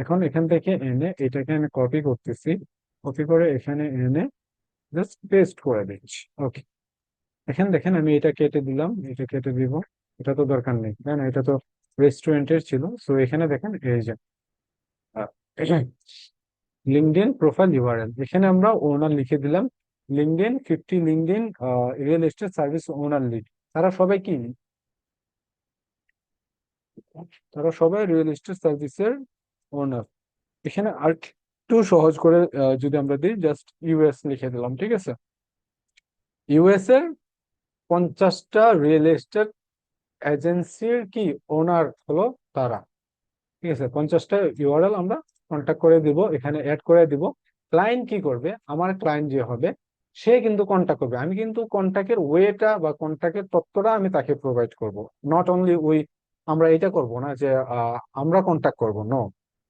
এখন এখান থেকে এনে এটাকে আমি কপি করতেছি। কপি করে এখানে এনে জাস্ট পেস্ট করে দিচ্ছি। ওকে, এখানে দেখেন আমি এটা কেটে দিলাম, এটা কেটে দিব। এটা তো দরকার নেই তাই না, এটা তো রেস্টুরেন্টের ছিল। সো এখানে দেখেন এই যে লিঙ্কডইন প্রোফাইল ইউআরএল, এখানে আমরা ওনার লিখে দিলাম। LinkedIn 50 LinkedIn real estate service owner lead. তারা সবাই কি, তারা সবাই রিয়েল এস্টেট সার্ভিসের ওনার। এখানে আর একটু সহজ করে যদি আমরা দিই, জাস্ট ইউএস লিখে দিলাম। ঠিক আছে, ইউএস এর 50টা রিয়েল এস্টেট এজেন্সির কি ওনার হলো তারা। ঠিক আছে, 50টা ইউআরএল আমরা কন্ট্যাক্ট করে দিব, এখানে অ্যাড করে দিব। ক্লায়েন্ট কি করবে, আমার ক্লায়েন্ট যে হবে সে কিন্তু কন্ট্যাক্ট করবে। আমি কিন্তু কন্ট্যাক্টের ওয়েটা বা কন্ট্যাক্টের তথ্যটা আমি তাকে প্রোভাইড করব। নট অনলি ওই, আমরা এটা করব না যে আমরা কন্ট্যাক্ট করব, নো।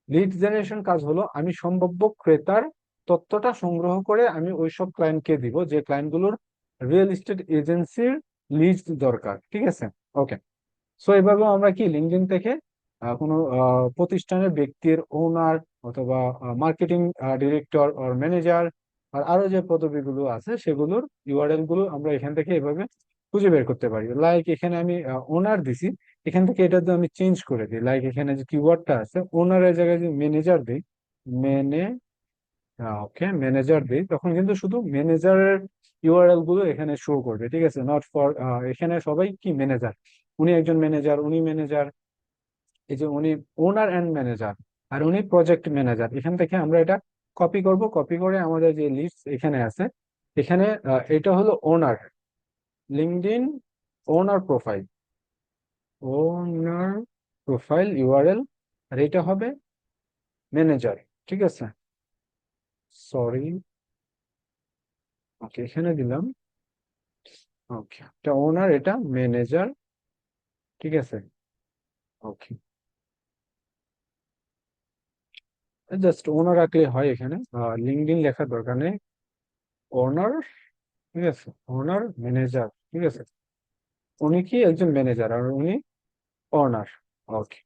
লিড জেনারেশন কাজ হলো আমি সম্ভাব্য ক্রেতার তথ্যটা সংগ্রহ করে আমি ওইসব ক্লায়েন্টকে দিব যে ক্লায়েন্টগুলোর রিয়েল এস্টেট এজেন্সির লিড দরকার। ঠিক আছে। ওকে, সো এভাবে আমরা কি লিঙ্কডইন থেকে কোনো প্রতিষ্ঠানের ব্যক্তির ওনার অথবা মার্কেটিং ডিরেক্টর আর ম্যানেজার আর আরো যে পদবিগুলো আছে সেগুলোর ইউআরএল গুলো আমরা এখান থেকে এভাবে খুঁজে বের করতে পারি। লাইক এখানে আমি ওনার দিছি, এখান থেকে এটা তো আমি চেঞ্জ করে দিই। লাইক এখানে যে কিওয়ার্ডটা আছে ওনারের জায়গায় যে ম্যানেজার দিই, মেনে, ওকে, ম্যানেজার দিই, তখন কিন্তু শুধু ম্যানেজারের ইউআরএল গুলো এখানে শো করবে। ঠিক আছে, নট ফর, এখানে সবাই কি ম্যানেজার, উনি একজন ম্যানেজার, উনি ম্যানেজার, এই যে উনি ওনার অ্যান্ড ম্যানেজার, আর উনি প্রজেক্ট ম্যানেজার। এখান থেকে আমরা এটা কপি করব, কপি করে আমাদের যে লিস্ট এখানে আছে এখানে এটা হলো ওনার লিঙ্কডইন ওনার প্রোফাইল, ওনার প্রোফাইল ইউআরএল, আর এটা হবে ম্যানেজার। ঠিক আছে, সরি। ওকে, এখানে দিলাম। ওকে, এটা ওনার, এটা ম্যানেজার। ঠিক আছে। ওকে, জাস্ট ওনার রাখলে হয় এখানে, লিঙ্কডইন লেখার দরকার নেই। ওনার, ঠিক আছে, ওনার ম্যানেজার, ঠিক আছে, উনি কি একজন ম্যানেজার আর উনি ওনার। ওকে,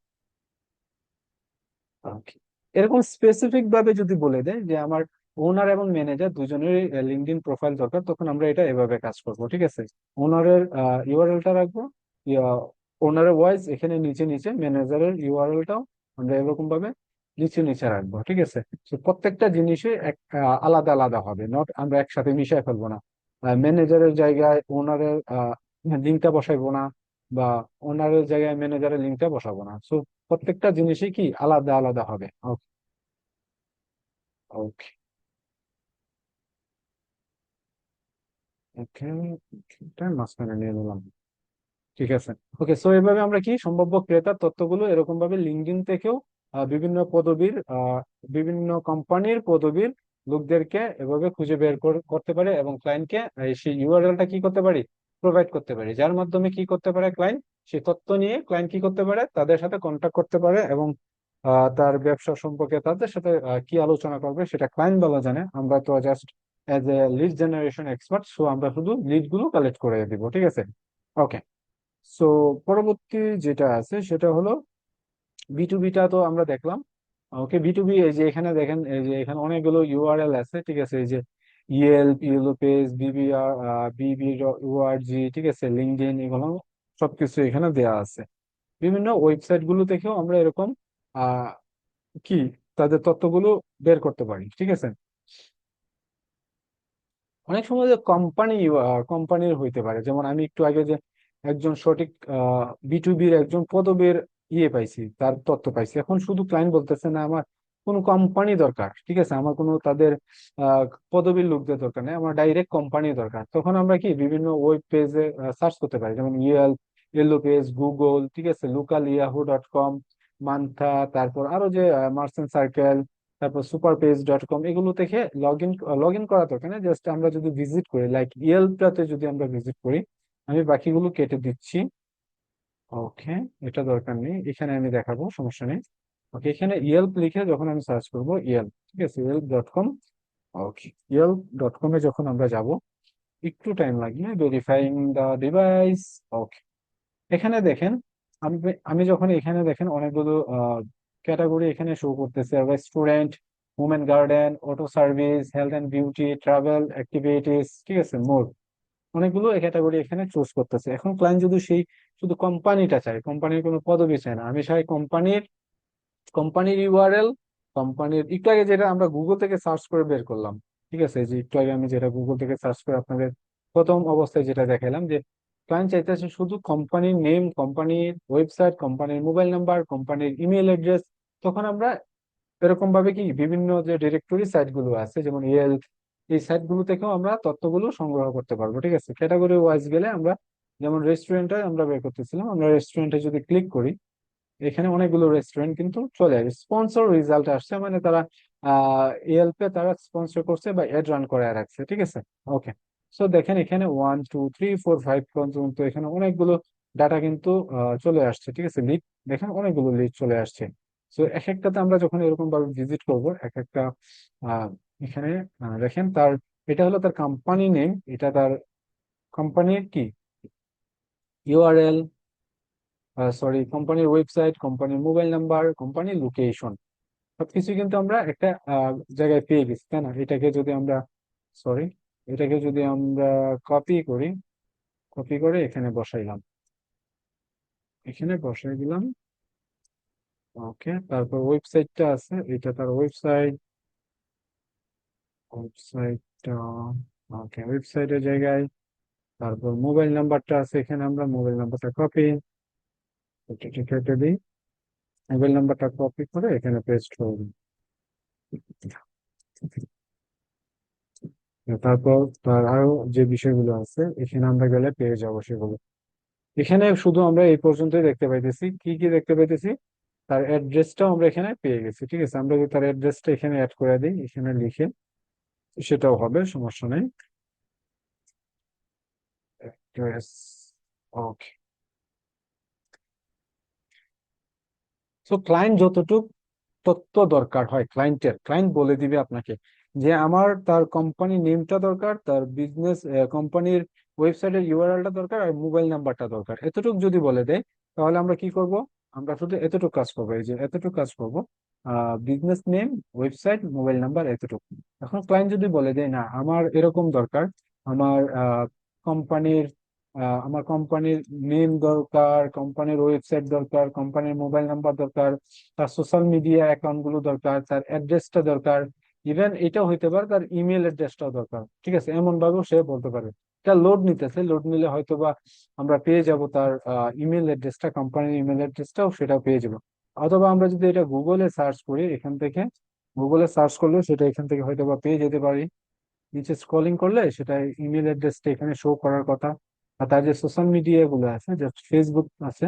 ওকে। এরকম স্পেসিফিক ভাবে যদি বলে দেয় যে আমার ওনার এবং ম্যানেজার দুজনের লিঙ্কডইন প্রোফাইল দরকার, তখন আমরা এটা এভাবে কাজ করব, ঠিক আছে। ওনারের ইউআরএলটা রাখবো, ওনারের ভয়েস এখানে নিচে নিচে, ম্যানেজারের ইউআরএলটাও আমরা এরকম ভাবে নিচে নিচে রাখবো, ঠিক আছে। তো প্রত্যেকটা জিনিসই আলাদা আলাদা হবে, নট আমরা একসাথে মিশাই ফেলবো না। ম্যানেজারের জায়গায় ওনারের লিঙ্কটা বসাইবো না, বা ওনারের জায়গায় ম্যানেজারের লিঙ্কটা বসাবো না। সো প্রত্যেকটা জিনিসই কি আলাদা আলাদা হবে। ওকে, ওকে, ওকে। এটা মাঝখানে নিয়ে নিলাম, ঠিক আছে। ওকে, সো এভাবে আমরা কি সম্ভাব্য ক্রেতার তথ্যগুলো এরকম ভাবে লিঙ্কডইন থেকেও বিভিন্ন পদবীর, বিভিন্ন কোম্পানির পদবীর লোকদেরকে এভাবে খুঁজে বের করতে পারে, এবং ক্লায়েন্টকে সেই ইউআরএলটা কি করতে পারি, প্রোভাইড করতে পারি, যার মাধ্যমে কি করতে পারে ক্লায়েন্ট, সেই তথ্য নিয়ে ক্লায়েন্ট কি করতে পারে, তাদের সাথে কন্ট্যাক্ট করতে পারে, এবং তার ব্যবসা সম্পর্কে তাদের সাথে কি আলোচনা করবে সেটা ক্লায়েন্ট ভালো জানে। আমরা তো just as a lead generation expert, so আমরা শুধু লিড গুলো কালেক্ট করে দিব, ঠিক আছে। ওকে, সো পরবর্তী যেটা আছে সেটা হলো বিটুবিটা তো আমরা দেখলাম। ওকে, বিটুবি এই যে এখানে দেখেন, এই যে এখানে অনেকগুলো ইউআরএল আছে, ঠিক আছে। এই যে ইয়েলপ, ইয়েলো পেজ, বিবিআর, বিবি ইউআরজি, ঠিক আছে, লিঙ্কডইন, এগুলো সবকিছু এখানে দেয়া আছে। বিভিন্ন ওয়েবসাইট গুলো থেকেও আমরা এরকম আহ কি তাদের তথ্যগুলো বের করতে পারি, ঠিক আছে। অনেক সময় যে কোম্পানির হইতে পারে, যেমন আমি একটু আগে যে একজন সঠিক বিটুবির একজন পদবীর পাইছি, তার তথ্য পাইছি। এখন শুধু ক্লায়েন্ট বলতেছে না, আমার কোনো কোম্পানি দরকার, ঠিক আছে, আমার কোনো তাদের আহ, পদবীর লোকদের দরকার নেই, আমার ডাইরেক্ট কোম্পানি দরকার। তখন আমরা কি বিভিন্ন ওয়েব পেজে সার্চ করতে পারি, যেমন ইয়েলো পেজ, গুগল, ঠিক আছে, লোকাল ইয়াহু.com, মান্থা, তারপর আরো যে মার্চেন্ট সার্কেল, তারপর superpage.com, এগুলো থেকে লগ ইন করা দরকার নেই, জাস্ট আমরা যদি ভিজিট করি, লাইক ইয়েলপটাতে যদি আমরা ভিজিট করি। আমি বাকিগুলো কেটে দিচ্ছি। ওকে, এটা দরকার নেই, এখানে আমি দেখাবো, সমস্যা নেই। ওকে, এখানে ইয়েলপ লিখে যখন আমি সার্চ করব, ইয়েলপ, ঠিক আছে, ইয়েলপ.com। ওকে, ইয়েলপ.com এ যখন আমরা যাব, একটু টাইম লাগবে ভেরিফাইং দা ডিভাইস। ওকে, এখানে দেখেন, আমি আমি যখন এখানে দেখেন অনেকগুলো ক্যাটাগরি এখানে শো করতেছে: restaurant, home and garden, auto service, health and beauty, travel, activities, ঠিক আছে, মোর অনেকগুলো ক্যাটাগরি এখানে চুজ করতেছে। এখন ক্লায়েন্ট যদি সেই শুধু কোম্পানিটা চায়, কোম্পানির কোনো পদবি চায় না, আমি চাই কোম্পানির ইউআরএল, কোম্পানির একটু আগে যেটা আমরা গুগল থেকে সার্চ করে বের করলাম, ঠিক আছে, যে একটু আগে আমি যেটা গুগল থেকে সার্চ করে আপনাদের প্রথম অবস্থায় যেটা দেখালাম, যে ক্লায়েন্ট চাইতেছে শুধু কোম্পানির নেম, কোম্পানির ওয়েবসাইট, কোম্পানির মোবাইল নাম্বার, কোম্পানির ইমেল অ্যাড্রেস। তখন আমরা এরকম ভাবে কি বিভিন্ন যে ডিরেক্টরি সাইট গুলো আছে, যেমন এই সাইট গুলো থেকেও আমরা তথ্যগুলো সংগ্রহ করতে পারবো, ঠিক আছে। ক্যাটাগরি ওয়াইজ গেলে আমরা, যেমন রেস্টুরেন্টে আমরা বের করতেছিলাম, আমরা রেস্টুরেন্টে যদি ক্লিক করি, এখানে অনেকগুলো রেস্টুরেন্ট কিন্তু চলে আসে, স্পন্সর রেজাল্ট আসছে, মানে তারা ইয়েলপে তারা স্পন্সর করছে বা এড রান করে রাখছে, ঠিক আছে। ওকে, সো দেখেন এখানে 1 2 3 4 5 পর্যন্ত এখানে অনেকগুলো ডাটা কিন্তু চলে আসছে, ঠিক আছে, লিড, দেখেন অনেকগুলো লিড চলে আসছে। সো এক একটাতে আমরা যখন এরকম ভাবে ভিজিট করব, এক একটা আহ, এখানে দেখেন তার, এটা হলো তার কোম্পানি নেম, এটা তার কোম্পানির কি ইউআরএল, সরি, কোম্পানির ওয়েবসাইট, কোম্পানির মোবাইল নাম্বার, কোম্পানির লোকেশন, সবকিছু কিন্তু আমরা একটা জায়গায় পেয়ে গেছি, তাই না? এটাকে যদি আমরা, সরি, এটাকে যদি আমরা কপি করি, কপি করে এখানে বসাইলাম, এখানে বসাই দিলাম। ওকে, তারপর ওয়েবসাইটটা আছে, এটা তার ওয়েবসাইট, ওয়েবসাইটটা, ওকে, ওয়েবসাইটের জায়গায়, তারপর মোবাইল নাম্বারটা আছে এখানে, আমরা মোবাইল নাম্বারটা কপি, এটা কেটে দিই, মোবাইল নাম্বারটা কপি করে এখানে পেস্ট করব। তারপর তার আরো যে বিষয়গুলো আছে এখানে আমরা গেলে পেয়ে যাবো সেগুলো। এখানে শুধু আমরা এই পর্যন্তই দেখতে পাইতেছি, কি কি দেখতে পাইতেছি, তার অ্যাড্রেসটাও আমরা এখানে পেয়ে গেছি, ঠিক আছে। আমরা যদি তার অ্যাড্রেসটা এখানে অ্যাড করে দিই, এখানে লিখে, সেটাও হবে, সমস্যা নেই। অ্যাড্রেস, ওকে। তো ক্লায়েন্ট যতটুক তথ্য দরকার হয় ক্লায়েন্টের, ক্লায়েন্ট বলে দিবে আপনাকে যে আমার তার কোম্পানি নেমটা দরকার, তার বিজনেস কোম্পানির ওয়েবসাইটের ইউআরএলটা দরকার, আর মোবাইল নাম্বারটা দরকার, এতটুকু যদি বলে দেয় তাহলে আমরা কি করব, আমরা শুধু এতটুকু কাজ করবো, এই যে এতটুকু কাজ করবো, business name, website, mobile number, এতটুকু। এখন ক্লায়েন্ট যদি বলে দেয় না আমার এরকম দরকার, আমার কোম্পানির আমার কোম্পানির নেম দরকার, কোম্পানির ওয়েবসাইট দরকার, কোম্পানির মোবাইল নাম্বার দরকার, তার সোশ্যাল মিডিয়া অ্যাকাউন্ট গুলো দরকার, তার অ্যাড্রেসটা দরকার, ইভেন এটাও হইতে পারে তার ইমেল অ্যাড্রেসটাও দরকার, ঠিক আছে, এমন ভাবেও সে বলতে পারে। এটা লোড নিতেছে, লোড নিলে হয়তো বা আমরা পেয়ে যাব তার ইমেল অ্যাড্রেসটা, কোম্পানির ইমেল অ্যাড্রেসটাও সেটাও পেয়ে যাব। অথবা আমরা যদি এটা গুগলে সার্চ করি, এখান থেকে গুগলে সার্চ করলে সেটা এখান থেকে হয়তো বা পেয়ে যেতে পারি। নিচে স্ক্রলিং করলে সেটা ইমেল অ্যাড্রেসটা এখানে শো করার কথা। আর তার যে সোশ্যাল মিডিয়া গুলো আছে, জাস্ট ফেসবুক আছে,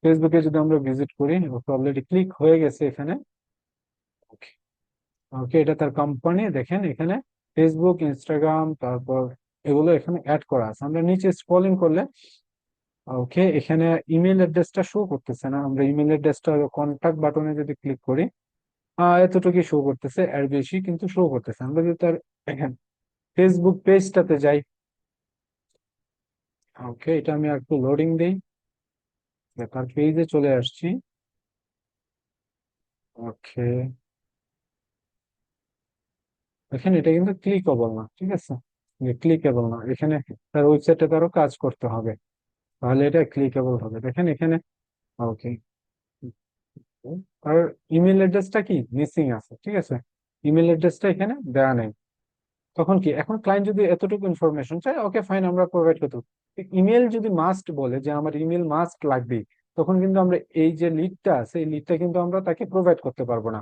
ফেসবুকে যদি আমরা ভিজিট করি, অলরেডি ক্লিক হয়ে গেছে এখানে। ওকে, ওকে, এটা তার কোম্পানি, দেখেন এখানে ফেসবুক, ইনস্টাগ্রাম, তারপর এগুলো এখানে অ্যাড করা আছে। আমরা নিচে স্ক্রলিং করলে ওকে, এখানে ইমেল অ্যাড্রেসটা শো করতেছে না, আমরা ইমেল অ্যাড্রেসটা কন্টাক্ট বাটনে যদি ক্লিক করি, এতটুকু শো করতেছে, এর বেশি কিন্তু শো করতেছে। আমরা যদি তার ফেসবুক পেজটাতে যাই, ওকে, এটা আমি একটু লোডিং দিই, তার পেজে চলে আসছি। ওকে, এখানে এটা কিন্তু ক্লিকেবল না, ঠিক আছে, ক্লিকেবল না এখানে, তার ওয়েবসাইটে তারও কাজ করতে হবে, তাহলে এটা ক্লিকেবল হবে। দেখেন এখানে, ওকে, আর ইমেল অ্যাড্রেসটা কি মিসিং আছে, ঠিক আছে, ইমেল অ্যাড্রেসটা এখানে দেওয়া নেই। তখন কি, এখন ক্লায়েন্ট যদি এতটুকু ইনফরমেশন চায়, ওকে ফাইন, আমরা প্রোভাইড করতে। ইমেল যদি মাস্ট বলে যে আমার ইমেল মাস্ট লাগবে, তখন কিন্তু আমরা এই যে লিডটা আছে, এই লিডটা কিন্তু আমরা তাকে প্রোভাইড করতে পারবো না।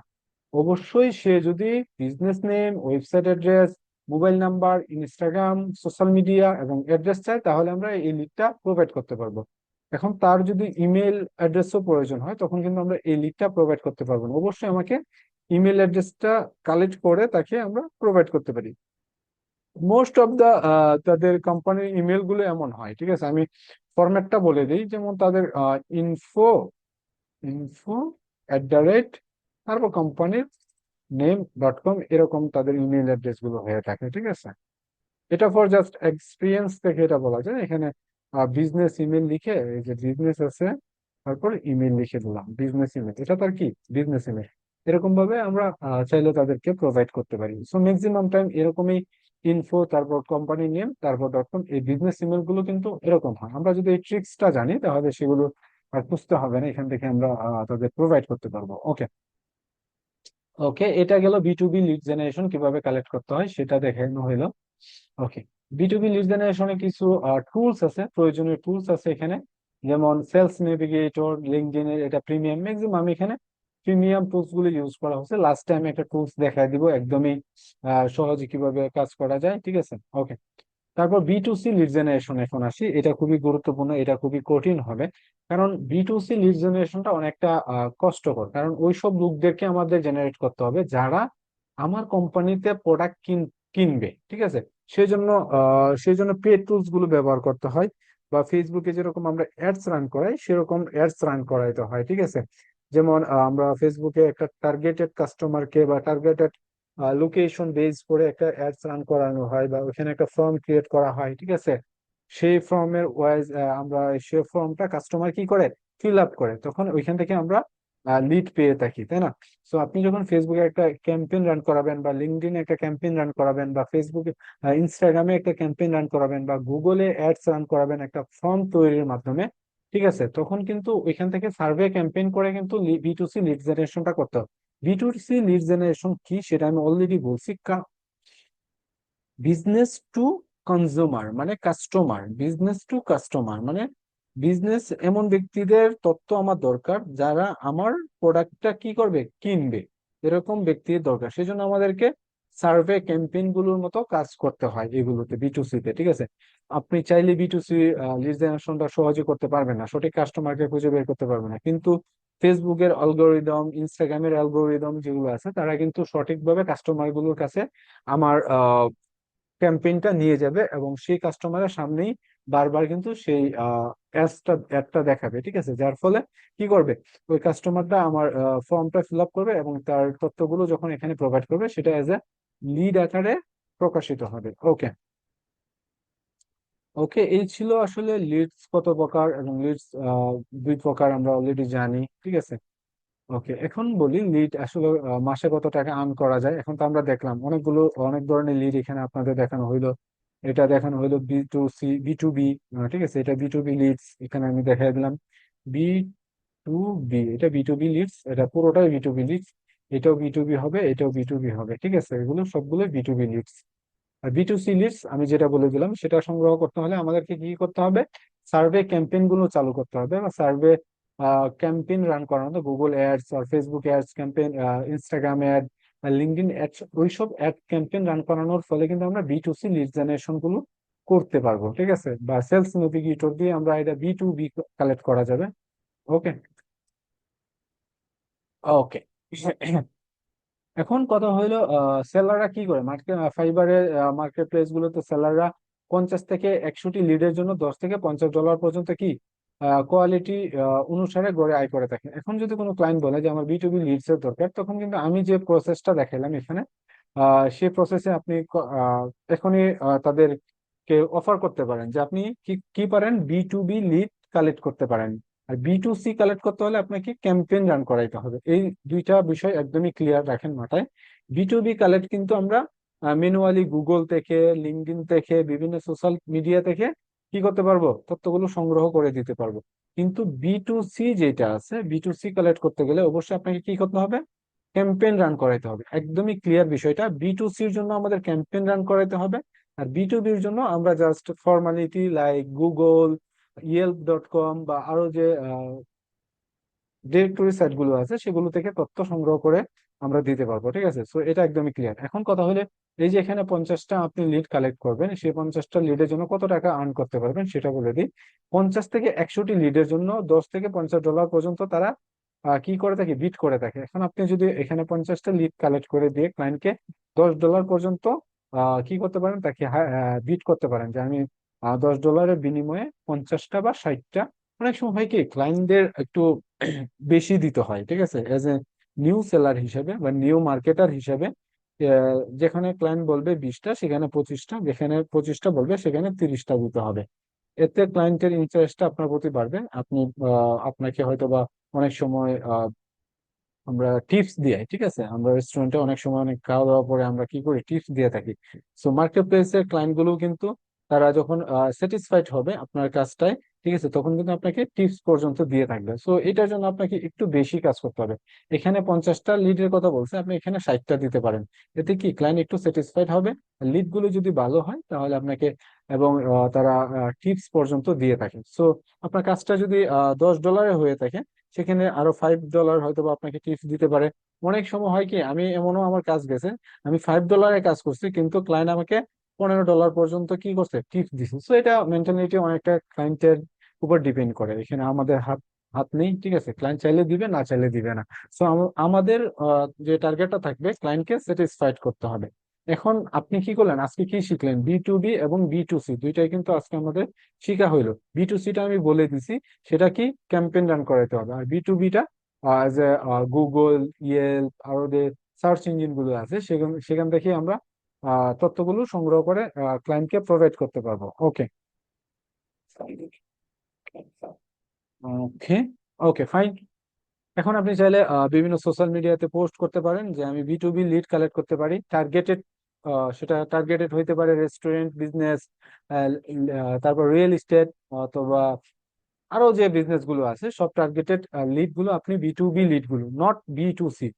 অবশ্যই সে যদি business name, website address, mobile number, Instagram, social media এবং অ্যাড্রেস চায়, তাহলে আমরা এই লিডটা প্রোভাইড করতে পারবো। এখন তার যদি ইমেল অ্যাড্রেসও প্রয়োজন হয়, তখন কিন্তু আমরা এই লিডটা প্রোভাইড করতে পারবো না। অবশ্যই আমাকে ইমেল অ্যাড্রেসটা কালেক্ট করে তাকে আমরা প্রোভাইড করতে পারি। মোস্ট অফ দা তাদের কোম্পানির ইমেল গুলো এমন হয়, ঠিক আছে, আমি ফরম্যাটটা বলে দিই, যেমন তাদের ইনফো ইনফো @, তারপর কোম্পানির নেম.com, এরকম তাদের ইমেল অ্যাড্রেস গুলো হয়ে থাকে, ঠিক আছে। এটা ফর জাস্ট এক্সপিরিয়েন্স থেকে এটা বলা যায়। এখানে বিজনেস ইমেল লিখে, এই যে বিজনেস আছে, তারপর ইমেল লিখে দিলাম, বিজনেস ইমেল, এটা তার কি বিজনেস ইমেল। এরকম ভাবে আমরা চাইলে তাদেরকে প্রোভাইড করতে পারি। সো ম্যাক্সিমাম টাইম এরকমই, ইনফো, তারপর কোম্পানি নেম, তারপর .com, এই বিজনেস ইমেল গুলো কিন্তু এরকম হয়। আমরা যদি এই ট্রিক্সটা জানি, তাহলে সেগুলো আর বুঝতে হবে না, এখান থেকে আমরা তাদের প্রোভাইড করতে পারবো। ওকে, ওকে, এটা গেল B to B lead generation কিভাবে কালেক্ট করতে হয় সেটা দেখানো হলো। Okay, B to B lead জেনারেশনে কিছু টুলস আছে, প্রয়োজনীয় টুলস আছে এখানে, যেমন সেলস নেভিগেটর, লিঙ্কডইন এর এটা প্রিমিয়াম, ম্যাক্সিমাম এখানে প্রিমিয়াম টুলস গুলো ইউজ করা হচ্ছে। লাস্ট টাইম একটা টুলস দেখাই দিব একদমই সহজে কিভাবে কাজ করা যায়, ঠিক আছে। ওকে, তারপর B to C lead generation এখন আসি, এটা খুবই গুরুত্বপূর্ণ, এটা খুবই কঠিন হবে। কারণ বি টু সি লিড জেনারেশনটা অনেকটা কষ্টকর, কারণ ওইসব লোকদেরকে আমাদের জেনারেট করতে হবে যারা আমার কোম্পানিতে প্রোডাক্ট কিনবে, ঠিক আছে। সেই জন্য পেড টুলস গুলো ব্যবহার করতে হয়, বা ফেসবুকে যেরকম আমরা অ্যাডস রান করাই, সেরকম অ্যাডস রান করাইতে হয়, ঠিক আছে। যেমন আমরা ফেসবুকে একটা টার্গেটেড কাস্টমারকে বা টার্গেটেড লোকেশন বেস করে একটা অ্যাডস রান করানো হয়, বা ওখানে একটা ফর্ম ক্রিয়েট করা হয়, ঠিক আছে। সেই ফর্মের ওয়াইজ আমরা সেই ফর্মটা কাস্টমার কি করে, ফিল আপ করে, তখন ওইখান থেকে আমরা লিড পেয়ে থাকি, তাই না। সো আপনি যখন ফেসবুকে একটা ক্যাম্পেইন রান করাবেন, বা লিঙ্কডইনে একটা ক্যাম্পেইন রান করাবেন, বা ফেসবুকে ইনস্টাগ্রামে একটা ক্যাম্পেইন রান করাবেন, বা গুগলে অ্যাডস রান করাবেন একটা ফর্ম তৈরির মাধ্যমে, ঠিক আছে, তখন কিন্তু ওইখান থেকে সার্ভে ক্যাম্পেইন করে কিন্তু বি টু সি লিড জেনারেশনটা করতে হবে। B to C lead generation কি সেটা আমি অলরেডি বলছি। বিজনেস টু কনজিউমার মানে কাস্টমার, বিজনেস টু কাস্টমার মানে বিজনেস, এমন ব্যক্তিদের তথ্য আমার দরকার যারা আমার প্রোডাক্টটা কি করবে, কিনবে, এরকম ব্যক্তির দরকার। সেজন্য আমাদেরকে সার্ভে ক্যাম্পেইন গুলোর মতো কাজ করতে হয় এগুলোতে, বি টু সি তে, ঠিক আছে। আপনি চাইলে বি টু সি লিড জেনারেশনটা সহজে করতে পারবেন না, সঠিক কাস্টমারকে খুঁজে বের করতে পারবেন না, কিন্তু ফেসবুকের অ্যালগোরিদম, ইনস্টাগ্রামের অ্যালগোরিদম যেগুলো আছে, তারা কিন্তু সঠিকভাবে কাস্টমার গুলোর কাছে আমার ক্যাম্পেইনটা নিয়ে যাবে, এবং সেই কাস্টমারের সামনেই বারবার কিন্তু সেই অ্যাডটা দেখাবে, ঠিক আছে? যার ফলে কি করবে, ওই কাস্টমারটা আমার ফর্মটা ফিল আপ করবে এবং তার তথ্যগুলো যখন এখানে প্রোভাইড করবে সেটা এজ এ লিড আকারে প্রকাশিত হবে। ওকে। ওকে, এই ছিল আসলে লিডস কত প্রকার এবং লিডস দুই প্রকার আমরা অলরেডি জানি, ঠিক আছে। ওকে, এখন বলি লিড আসলে মাসে কত টাকা আর্ন করা যায়। এখন তো আমরা দেখলাম অনেক ধরনের লিড এখানে আপনাদের দেখানো হইলো। এটা দেখানো হইলো বি বি টু বি, ঠিক আছে, এটা বি টু বি লিডস এখানে আমি দেখাই দিলাম। বি টু বি, এটা বি টু বি লিডস, এটা পুরোটাই বি টু বি লিডস। এটাও বি টু বি হবে, এটাও বি টু বি হবে, ঠিক আছে, এগুলো সবগুলো B to B Leeds. R B to C Leeds আমি যেটা বলে দিলাম সেটা সংগ্রহ করতে হলে আমাদেরকে কি করতে হবে, সার্ভে ক্যাম্পেইন গুলো চালু করতে হবে বা সার্ভে ক্যাম্পেইন রান করানো, গুগল অ্যাডস আর Facebook ads campaign, Instagram ad, LinkedIn ads, ওইসব অ্যাড ক্যাম্পেইন রান করানোর ফলে কিন্তু আমরা B to C lead generation গুলো করতে পারবো, ঠিক আছে, বা সেলস নেভিগেটর দিয়ে আমরা এটা বি টু বি কালেক্ট করা যাবে। ওকে। ওকে। এখন কথা হইলো সেলাররা কি করে মার্কেট, ফাইবারের মার্কেট প্লেস গুলোতে সেলাররা 50 থেকে 100টি লিডের জন্য $10 থেকে $50 পর্যন্ত কি কোয়ালিটি অনুসারে গড়ে আয় করে থাকে। এখন যদি কোনো ক্লায়েন্ট বলে যে আমার বি টু বি লিডস এর দরকার, তখন কিন্তু আমি যে প্রসেসটা দেখালাম এখানে সেই প্রসেসে আপনি এখনই তাদেরকে অফার করতে পারেন যে আপনি কি কি পারেন, B to B lead collect করতে পারেন। আর বি টু সি কালেক্ট করতে হলে আপনাকে ক্যাম্পেইন রান করাইতে হবে। এই দুইটা বিষয় একদমই ক্লিয়ার রাখেন মাথায়। বি টু বি কালেক্ট কিন্তু আমরা ম্যানুয়ালি গুগল থেকে, লিঙ্কডইন থেকে, বিভিন্ন সোশ্যাল মিডিয়া থেকে কি করতে পারবো, তথ্যগুলো সংগ্রহ করে দিতে পারবো। কিন্তু বি টু সি যেটা আছে, বি টু সি কালেক্ট করতে গেলে অবশ্যই আপনাকে কি করতে হবে, ক্যাম্পেইন রান করাইতে হবে। একদমই ক্লিয়ার বিষয়টা, বি টু সির জন্য আমাদের ক্যাম্পেইন রান করাইতে হবে। আর বি টু বির জন্য আমরা জাস্ট ফর্মালিটি লাইক গুগল, ইয়েল্প.com বা আরো যে ডিরেক্টরি সাইট গুলো আছে সেগুলো থেকে তথ্য সংগ্রহ করে আমরা দিতে পারবো, ঠিক আছে। সো এটা একদমই ক্লিয়ার। এখন কথা হলে এই যে এখানে 50টা আপনি লিড কালেক্ট করবেন, সেই 50টা লিডের জন্য কত টাকা আর্ন করতে পারবেন সেটা বলে দিই। 50 থেকে 100টি লিডের জন্য $10 থেকে $50 পর্যন্ত তারা কি করে থাকে, বিট করে থাকে। এখন আপনি যদি এখানে 50টা লিড কালেক্ট করে দিয়ে ক্লায়েন্টকে $10 পর্যন্ত কি করতে পারেন, তাকে বিট করতে পারেন যে আমি $10 বিনিময়ে 50টা বা 60টা, অনেক সময় হয় কি ক্লায়েন্টদের একটু বেশি দিতে হয়, ঠিক আছে, এজ এ নিউ সেলার হিসেবে বা নিউ মার্কেটার হিসেবে। যেখানে ক্লায়েন্ট বলবে 20টা সেখানে 25টা, যেখানে 25টা বলবে সেখানে 30টা দিতে হবে। এতে ক্লায়েন্টের ইন্টারেস্টটা আপনার প্রতি বাড়বে। আপনি আপনাকে হয়তো বা অনেক সময় আমরা টিপস দিই, ঠিক আছে, আমরা রেস্টুরেন্টে অনেক সময় অনেক খাওয়া দাওয়া পরে আমরা কি করি, টিপস দিয়ে থাকি। সো মার্কেট প্লেসের ক্লায়েন্ট গুলো কিন্তু তারা যখন স্যাটিসফাইড হবে আপনার কাজটায়, ঠিক আছে, তখন কিন্তু আপনাকে টিপস পর্যন্ত দিয়ে থাকবে। সো এটার জন্য আপনাকে একটু বেশি কাজ করতে হবে। এখানে 50টা লিডের কথা বলছে, আপনি এখানে 60টা দিতে পারেন। এতে কি ক্লায়েন্ট একটু স্যাটিসফাইড হবে। লিড গুলো যদি ভালো হয় তাহলে আপনাকে, এবং তারা টিপস পর্যন্ত দিয়ে থাকে। সো আপনার কাজটা যদি $10 হয়ে থাকে, সেখানে আরো $5 হয়তো বা আপনাকে টিপস দিতে পারে। অনেক সময় হয় কি, আমি এমনও আমার কাজ গেছে, আমি $5 কাজ করছি কিন্তু ক্লায়েন্ট আমাকে $15 পর্যন্ত কি করছে, টিপস দিছে। তো এটা মেন্টালিটি অনেকটা ক্লায়েন্টের উপর ডিপেন্ড করে, এখানে আমাদের হাত হাত নেই, ঠিক আছে, ক্লায়েন্ট চাইলে দিবে, না চাইলে দিবে না। সো আমাদের যে টার্গেটটা থাকবে ক্লায়েন্টকে স্যাটিসফাইড করতে হবে। এখন আপনি কি করলেন, আজকে কি শিখলেন, বি টু বি এবং বি টু সি দুইটাই কিন্তু আজকে আমাদের শিখা হইলো। বি টু সিটা আমি বলে দিছি, সেটা কি ক্যাম্পেইন রান করাইতে হবে। আর বি টু বিটা যে গুগল, ইয়েল্প আরো যে সার্চ ইঞ্জিন গুলো আছে সেখান সেখান থেকে আমরা তথ্যগুলো সংগ্রহ করে ক্লায়েন্টকে প্রোভাইড করতে পারবো। ওকে। ওকে। ওকে, ফাইন। এখন আপনি চাইলে বিভিন্ন সোশ্যাল মিডিয়াতে পোস্ট করতে পারেন যে আমি B to B lead collect করতে পারি টার্গেটেড। সেটা টার্গেটেড হইতে পারে রেস্টুরেন্ট বিজনেস, তারপর রিয়েল এস্টেট, অথবা আরো যে বিজনেস গুলো আছে সব টার্গেটেড লিড গুলো আপনি বি টু বি লিড গুলো, not B to C.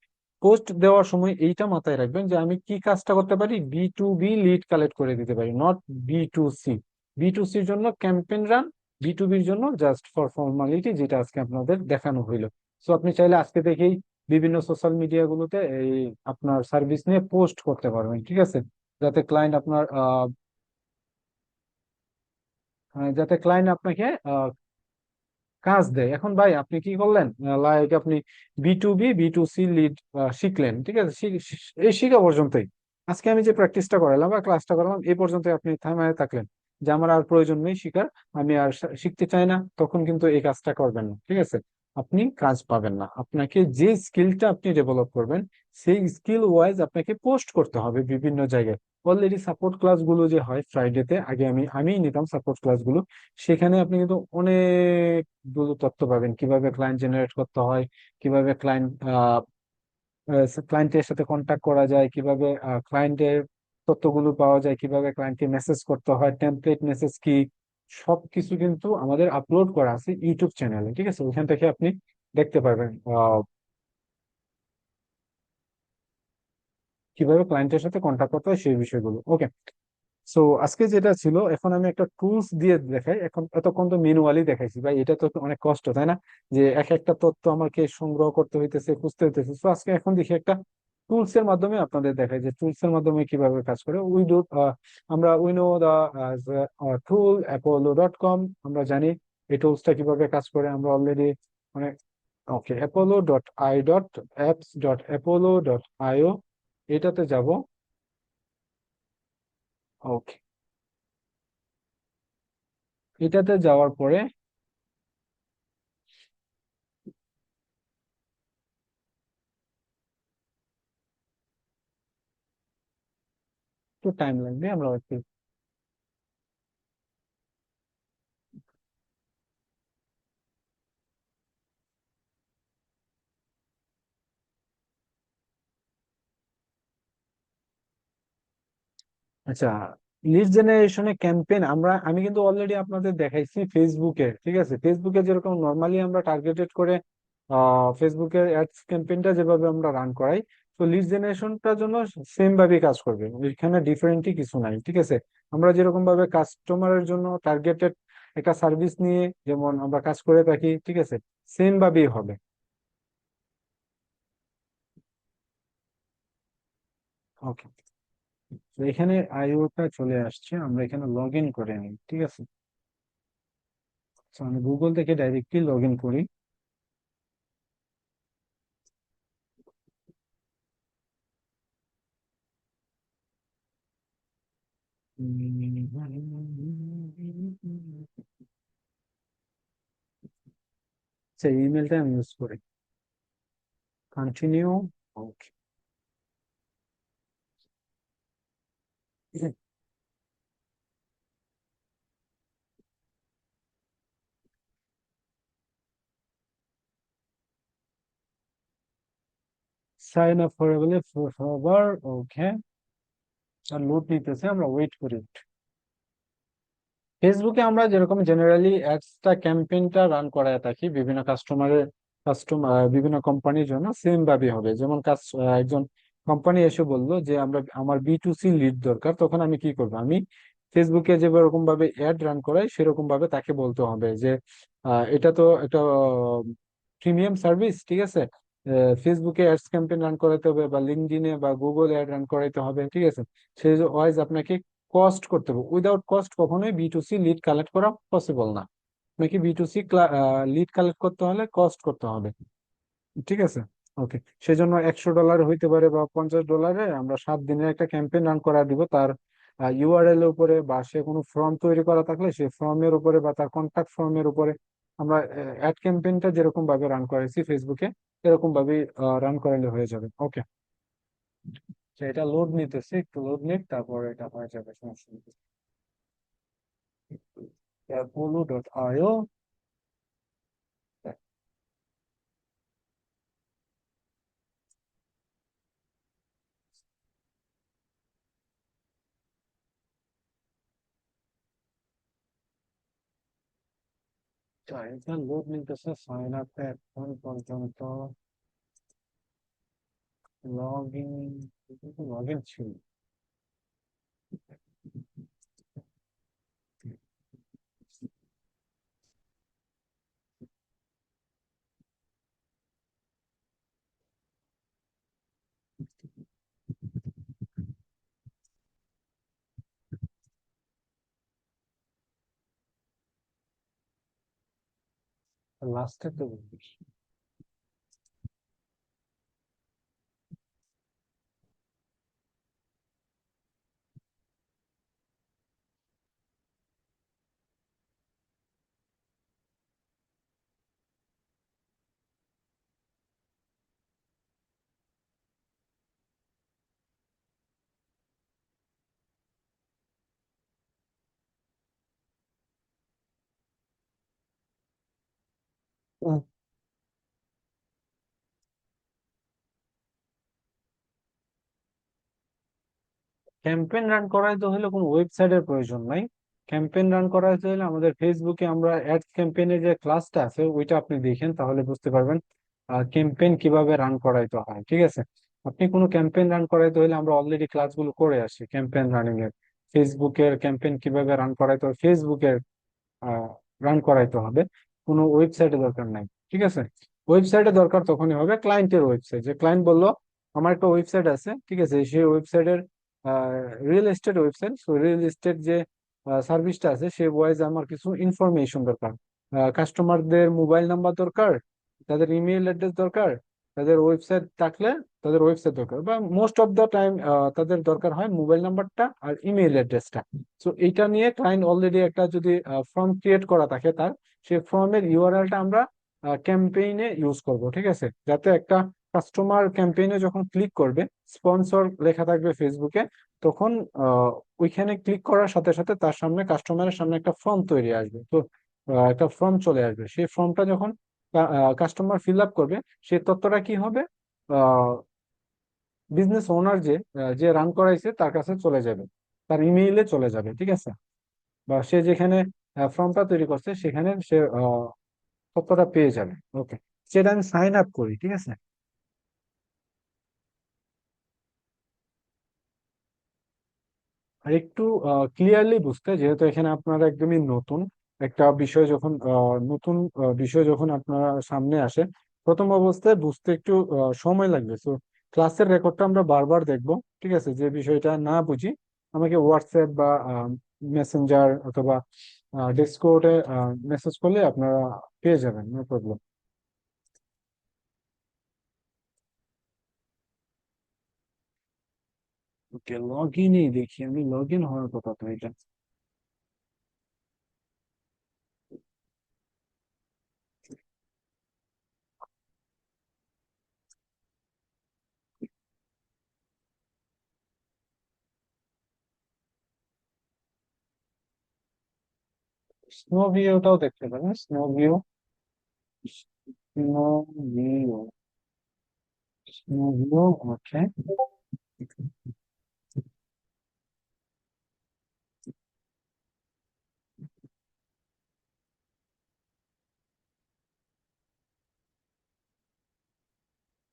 Post দেওয়ার সময় এইটা মাথায় রাখবেন যে আমি কি কাজটা করতে পারি, B to B lead collect করে দিতে পারি, not B to C. B to সির জন্য ক্যাম্পেইন রান, বি টু বির জন্য জাস্ট ফর ফর্মালিটি, যেটা আজকে আপনাদের দেখানো হইলো। সো আপনি চাইলে আজকে থেকেই বিভিন্ন সোশ্যাল মিডিয়া গুলোতে এই আপনার সার্ভিস নিয়ে পোস্ট করতে পারবেন, ঠিক আছে, যাতে ক্লায়েন্ট আপনার যাতে ক্লায়েন্ট আপনাকে কাজ দেয়। এখন ভাই আপনি কি করলেন, লাইক আপনি B to B B to C lead শিখলেন, ঠিক আছে, এই শিখা পর্যন্তই। আজকে আমি যে প্র্যাকটিসটা করালাম বা ক্লাসটা করালাম এই পর্যন্ত আপনি থামায় থাকলেন। যে আমার আর প্রয়োজন নেই শিখার, আমি আর শিখতে চাই না, তখন কিন্তু এই কাজটা করবেন না, ঠিক আছে? আপনি কাজ পাবেন না। আপনাকে যে স্কিলটা আপনি ডেভেলপ করবেন, সেই স্কিল ওয়াইজ আপনাকে পোস্ট করতে হবে বিভিন্ন জায়গায়। অলরেডি সাপোর্ট ক্লাসগুলো যে হয় ফ্রাইডেতে, আগে আমিই নিতাম সাপোর্ট ক্লাসগুলো। সেখানে আপনি কিন্তু অনেকগুলো তথ্য পাবেন, কিভাবে ক্লায়েন্ট জেনারেট করতে হয়, কিভাবে ক্লায়েন্টের সাথে কন্ট্যাক্ট করা যায়, কিভাবে ক্লায়েন্টের তথ্যগুলো পাওয়া যায়, কিভাবে ক্লায়েন্টকে মেসেজ করতে হয়, টেমপ্লেট মেসেজ কি, সবকিছু কিন্তু আমাদের আপলোড করা আছে ইউটিউব চ্যানেলে, ঠিক আছে? ওইখান থেকে আপনি দেখতে পারবেন কিভাবে ক্লায়েন্টের সাথে কন্ট্যাক্ট করতে হয় সেই বিষয়গুলো। ওকে, সো আজকে যেটা ছিল, এখন আমি একটা টুলস দিয়ে দেখাই। এখন এতক্ষণ তো ম্যানুয়ালি দেখাইছি ভাই, এটা তো অনেক কষ্ট, তাই না? যে এক একটা তথ্য আমাকে সংগ্রহ করতে হইতেছে, খুঁজতে হইতেছে। তো আজকে এখন দেখি একটা টুলস এর মাধ্যমে আপনাদের দেখাই যে টুলস এর মাধ্যমে কিভাবে কাজ করে। আমরা we know the tool apollo.com, আমরা জানি এই টুলসটা কিভাবে কাজ করে, আমরা অলরেডি মানে ওকে, apollo.apps.apollo.io, এটাতে যাব। ওকে, এটাতে যাওয়ার পরে একটু টাইম লাগবে, আমরা একটু। আচ্ছা, লিড জেনারেশনে ক্যাম্পেইন আমি কিন্তু অলরেডি আপনাদের দেখাইছি ফেসবুকে, ঠিক আছে? ফেসবুকে যেরকম নর্মালি আমরা টার্গেটেড করে ফেসবুকের অ্যাডস ক্যাম্পেইনটা যেভাবে আমরা রান করাই, তো লিড জেনারেশনটার জন্য সেম ভাবে কাজ করবে, এখানে ডিফারেন্টই কিছু নাই, ঠিক আছে? আমরা যেরকম ভাবে কাস্টমারের জন্য টার্গেটেড একটা সার্ভিস নিয়ে যেমন আমরা কাজ করে থাকি, ঠিক আছে, সেম ভাবেই হবে। ওকে, তো এখানে আইওটা চলে আসছে, আমরা এখানে লগ ইন করে নিই, ঠিক আছে? তো আমি গুগল থেকে ডাইরেক্টলি লগ ইন করি। আচ্ছা, ইমেলটা আমি ইউজ করি। কন্টিনিউ। ওকে, সাইন আপ করে বলে ফরওয়ার্ড। ওকে, আর লোড নিতেছে, আমরা ওয়েট করি। ফেসবুকে আমরা যেরকম জেনারেলি অ্যাডসটা ক্যাম্পেইনটা রান করায় থাকি বিভিন্ন বিভিন্ন কোম্পানির জন্য, সেম ভাবে হবে। যেমন একজন কোম্পানি এসে বললো যে আমার B2C লিড দরকার, তখন আমি কি করবো? আমি ফেসবুকে যেরকম ভাবে অ্যাড রান করাই সেরকম ভাবে তাকে বলতে হবে যে এটা তো একটা প্রিমিয়াম সার্ভিস, ঠিক আছে? ফেসবুকে অ্যাডস ক্যাম্পেইন রান করাতে হবে, বা লিঙ্কডইনে বা গুগল অ্যাড রান করাইতে হবে, ঠিক আছে? সেই ওয়াইজ আপনাকে কস্ট করতে হবে। উইদাউট কস্ট কখনোই B2C লিড কালেক্ট করা পসিবল না। নাকি B2C লিড কালেক্ট করতে হলে কস্ট করতে হবে, ঠিক আছে? ওকে, সেজন্য $100 হইতে পারে বা $50, আমরা 7 দিনের একটা ক্যাম্পেইন রান করা দিব। তার ইউআরএল এর উপরে, বা সে কোনো ফর্ম তৈরি করা থাকলে সেই ফর্মের উপরে, বা তার কন্ট্যাক্ট ফর্মের উপরে আমরা অ্যাড ক্যাম্পেইনটা যেরকম ভাবে রান করেছি ফেসবুকে, এরকম ভাবে রান করালে হয়ে যাবে। ওকে, এটা লোড নিতেছে, একটু লোড নিক, তারপর এটা হয়ে যাবে, সমস্যা নেই। apollo.io। এটা লোড নিতেছে, সাইন আপ এখন পর্যন্ত লগ ইন, লগ ইন ছিল। লাস্টে তো বলিস। ক্যাম্পেইন রান করাইতে হলে কোনো ওয়েবসাইটের প্রয়োজন নাই। ক্যাম্পেইন রান করাইতে হলে আমাদের ফেসবুকে আমরা অ্যাড ক্যাম্পেইনের যে ক্লাসটা আছে ওইটা আপনি দেখেন, তাহলে বুঝতে পারবেন ক্যাম্পেইন কিভাবে রান করাইতে হয়। ঠিক আছে, আপনি কোনো ক্যাম্পেইন রান করাইতে হলে আমরা অলরেডি ক্লাসগুলো করে আসি ক্যাম্পেইন রানিং এর। ফেসবুকের ক্যাম্পেইন কিভাবে রান করাইতে হয় ফেসবুকের রান করাইতে হবে, কোনো ওয়েবসাইটে দরকার নাই। ঠিক আছে, ওয়েবসাইটে দরকার তখনই হবে ক্লায়েন্টের ওয়েবসাইট, যে ক্লায়েন্ট বললো আমার একটা ওয়েবসাইট আছে, ঠিক আছে, সেই ওয়েবসাইটের রিয়েল এস্টেট ওয়েবসাইট, তো রিয়েল এস্টেট যে সার্ভিসটা আছে সে ওয়াইজ আমার কিছু ইনফরমেশন দরকার, কাস্টমারদের মোবাইল নাম্বার দরকার, তাদের ইমেল অ্যাড্রেস দরকার, তাদের ওয়েবসাইট থাকলে তাদের ওয়েবসাইট দরকার, বা মোস্ট অফ দ্য টাইম তাদের দরকার হয় মোবাইল নাম্বারটা আর ইমেল অ্যাড্রেসটা। তো এইটা নিয়ে ক্লায়েন্ট অলরেডি একটা যদি ফর্ম ক্রিয়েট করা থাকে তার, সেই ফর্মের ইউআরএলটা আমরা ক্যাম্পেইনে ইউজ করব। ঠিক আছে, যাতে একটা কাস্টমার ক্যাম্পেইনে যখন ক্লিক করবে, স্পন্সর লেখা থাকবে ফেসবুকে, তখন ওইখানে ক্লিক করার সাথে সাথে তার সামনে কাস্টমারের সামনে একটা ফর্ম তৈরি আসবে। তো একটা ফর্ম চলে আসবে, সেই ফর্মটা যখন কাস্টমার ফিল আপ করবে, সেই তথ্যটা কি হবে, বিজনেস ওনার যে যে রান করাইছে তার কাছে চলে যাবে, তার ইমেইলে চলে যাবে। ঠিক আছে, বা সে যেখানে ফর্মটা তৈরি করছে সেখানে সে তথ্যটা পেয়ে যাবে। ওকে, সেটা আমি সাইন আপ করি। ঠিক আছে, আর একটু ক্লিয়ারলি বুঝতে, যেহেতু এখানে আপনারা একদমই নতুন একটা বিষয়, যখন নতুন বিষয় যখন আপনারা সামনে আসে, প্রথম অবস্থায় বুঝতে একটু সময় লাগবে। তো ক্লাসের রেকর্ডটা আমরা বারবার দেখবো। ঠিক আছে, যে বিষয়টা না বুঝি আমাকে হোয়াটসঅ্যাপ বা মেসেঞ্জার অথবা ডিসকর্ডে মেসেজ করলে আপনারা পেয়ে যাবেন, নো প্রবলেম। ওকে, লগ ইনই দেখি আমি, লগ ইন হওয়ার কথা তো এটা। স্নো ভিউটাও দেখতে পারেন, snow view, snow view, snow view. Okay,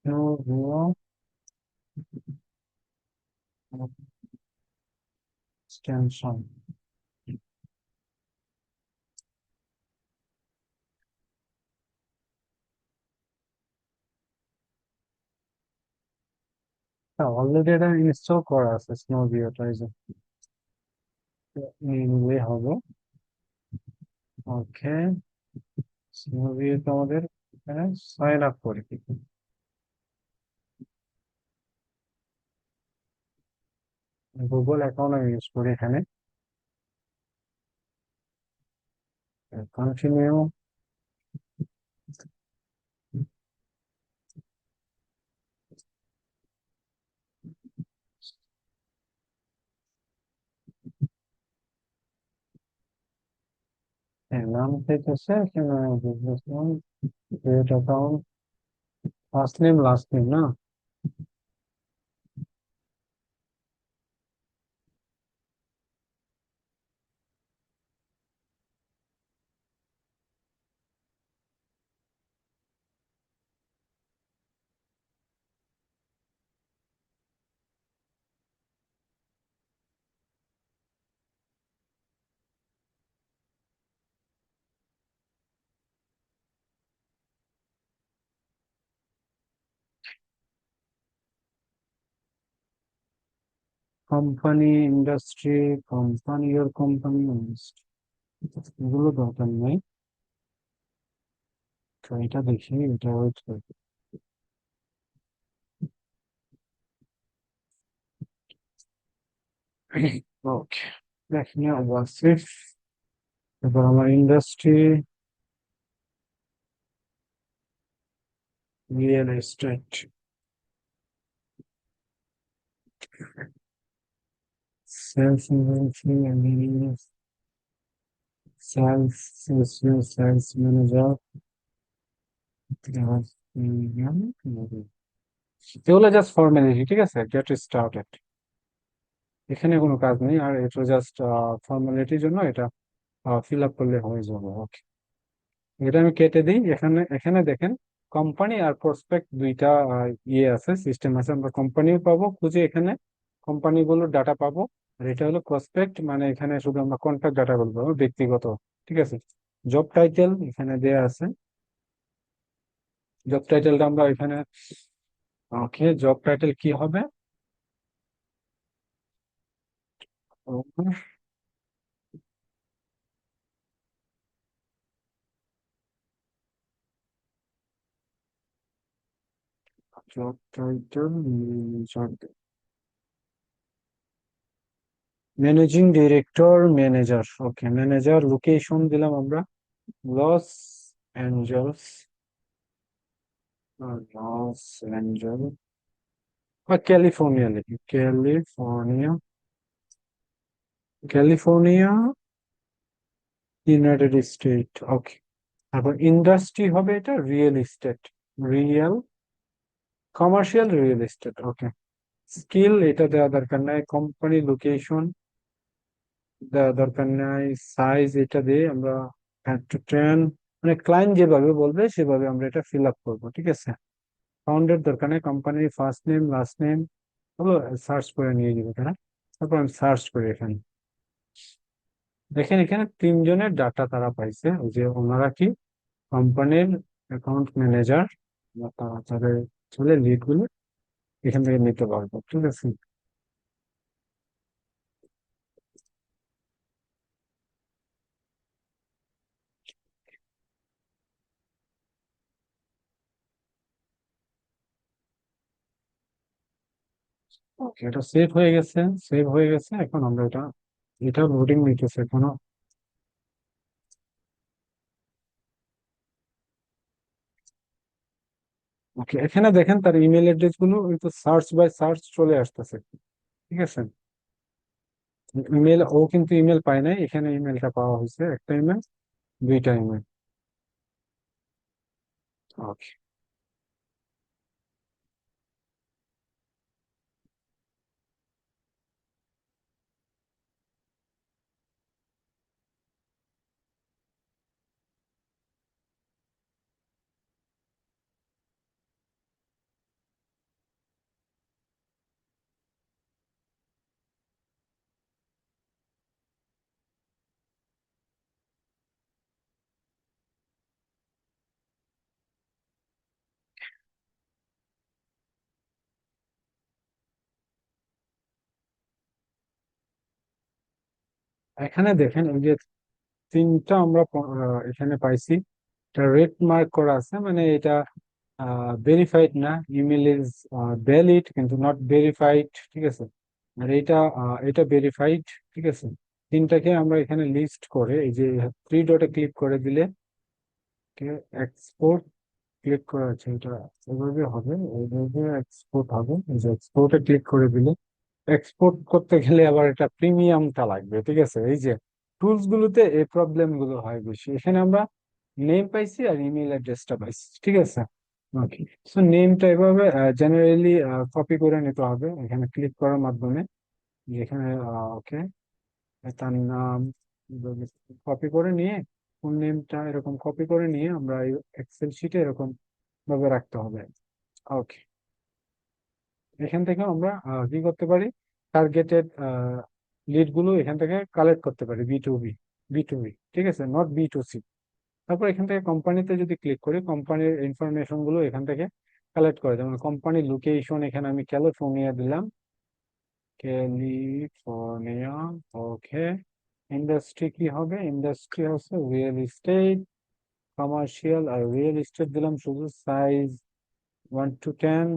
snow view extension. Already এটা ইনস্টল করা আছে স্নো ভিউটা, এই যে নিলে হবে। ওকে, স্নো ভিউ তো আমাদের এখানে সাইন আপ করি, গুগল অ্যাকাউন্ট আমি ইউজ করি এখানে। কন্টিনিউ, নাম চাইতেছে এখানে, বিজনেস নাম, create account, first name last name না। Company, industry, company, your company, এগুলো দরকার নেই। তো এটা দেখি, এটা ওয়েট করি। ওকে, দেখি ওয়াসিফ, তারপর আমার industry, real estate, sales inventory, sales, sales manager, এগুলো জাস্ট ফর্মালিটি, ঠিক আছে, গেট স্টার্টেড। এখানে কোনো কাজ নেই, আর এটা জাস্ট ফর্মালিটির জন্য এটা ফিল আপ করলে হয়ে যাবে। ওকে, এটা আমি কেটে দিই। এখানে এখানে দেখেন কোম্পানি আর প্রসপেক্ট দুইটা ইয়ে আছে, সিস্টেম আছে। আমরা কোম্পানিও পাবো খুঁজে, এখানে কোম্পানিগুলোর ডাটা পাবো। আর এটা হলো প্রসপেক্ট, মানে এখানে শুধু আমরা কন্ট্যাক্ট ডাটা বলবো, ব্যক্তিগত। ঠিক আছে, জব টাইটেল এখানে দেয়া আছে। জব টাইটেলটা আমরা এখানে, ওকে, জব টাইটেল কি হবে? Job title managing director manager. Okay, manager. Location দিলাম আমরা লস অ্যাঞ্জেলস, লস অ্যাঞ্জেল বা ক্যালিফোর্নিয়া লিখি, California, California, United State. Okay, তারপর ইন্ডাস্ট্রি হবে এটা real estate, real, commercial real estate. Okay, skill এটা দেওয়া দরকার নাই, কোম্পানি লোকেশন দেওয়া দরকার নাই, সাইজ এটা দিয়ে আমরা 10 মানে ক্লায়েন্ট যেভাবে বলবে সেভাবে আমরা এটা ফিল আপ করবো। ঠিক আছে, ফাউন্ডের দরকার নেই, কোম্পানির ফার্স্ট নেম লাস্ট নেম হলো, সার্চ করে নিয়ে যাবে তারা। তারপর আমি সার্চ করি এখানে, দেখেন এখানে তিনজনের ডাটা তারা পাইছে, ওই যে ওনারা কি কোম্পানির অ্যাকাউন্ট ম্যানেজার, তারা তাদের চলে লিড গুলো এখান থেকে নিতে পারবো। ঠিক আছে, ওকে, এটা সেভ হয়ে গেছে। সেভ হয়ে গেছে, এখন আমরা এটা, এটা লোডিং নিতেছে এখনো। ওকে, এখানে দেখেন তার ইমেল অ্যাড্রেস গুলো কিন্তু সার্চ বাই সার্চ চলে আসতেছে। ঠিক আছে, ইমেল, ও কিন্তু ইমেল পায় নাই, এখানে ইমেলটা পাওয়া হয়েছে, একটা ইমেল, দুইটা ইমেল। ওকে, এখানে দেখেন এই যে তিনটা আমরা এখানে পাইছি, এটা রেড মার্ক করা আছে, মানে এটা ভেরিফাইড না। ইমেল ইজ ভ্যালিড কিন্তু নট ভেরিফাইড। ঠিক আছে, আর এটা এটা ভেরিফাইড। ঠিক আছে, তিনটাকে আমরা এখানে লিস্ট করে এই যে থ্রি ডটে ক্লিক করে দিলে এক্সপোর্ট, ক্লিক করা আছে, এটা এভাবে হবে, এইভাবে এক্সপোর্ট হবে। এই যে এক্সপোর্টে ক্লিক করে দিলে, এক্সপোর্ট করতে গেলে আবার এটা প্রিমিয়ামটা লাগবে। ঠিক আছে, এই যে টুলস গুলোতে এই প্রবলেম গুলো হয় বেশি। এখানে আমরা নেম পাইছি আর ইমেল অ্যাড্রেসটা পাইছি। ঠিক আছে, ওকে, সো নেমটা এভাবে জেনারেলি কপি করে নিতে হবে এখানে ক্লিক করার মাধ্যমে। যেখানে ওকে, তার নাম কপি করে নিয়ে, ফুল নেমটা এরকম কপি করে নিয়ে আমরা এক্সেল শিটে এরকম ভাবে রাখতে হবে। ওকে, এখান থেকে আমরা কি করতে পারি, টার্গেটেড লিড গুলো এখান থেকে কালেক্ট করতে পারি, বি টু বি, ঠিক আছে, নট বি টু সি। তারপর এখান থেকে কোম্পানিতে যদি ক্লিক করি, কোম্পানির ইনফরমেশন গুলো এখান থেকে কালেক্ট করে, যেমন কোম্পানির লোকেশন এখানে আমি ক্যালিফোর্নিয়া দিলাম, ক্যালিফোর্নিয়া। ওকে, ইন্ডাস্ট্রি কি হবে? ইন্ডাস্ট্রি হচ্ছে রিয়েল এস্টেট, কমার্শিয়াল আর রিয়েল এস্টেট দিলাম শুধু, সাইজ 1 to 10,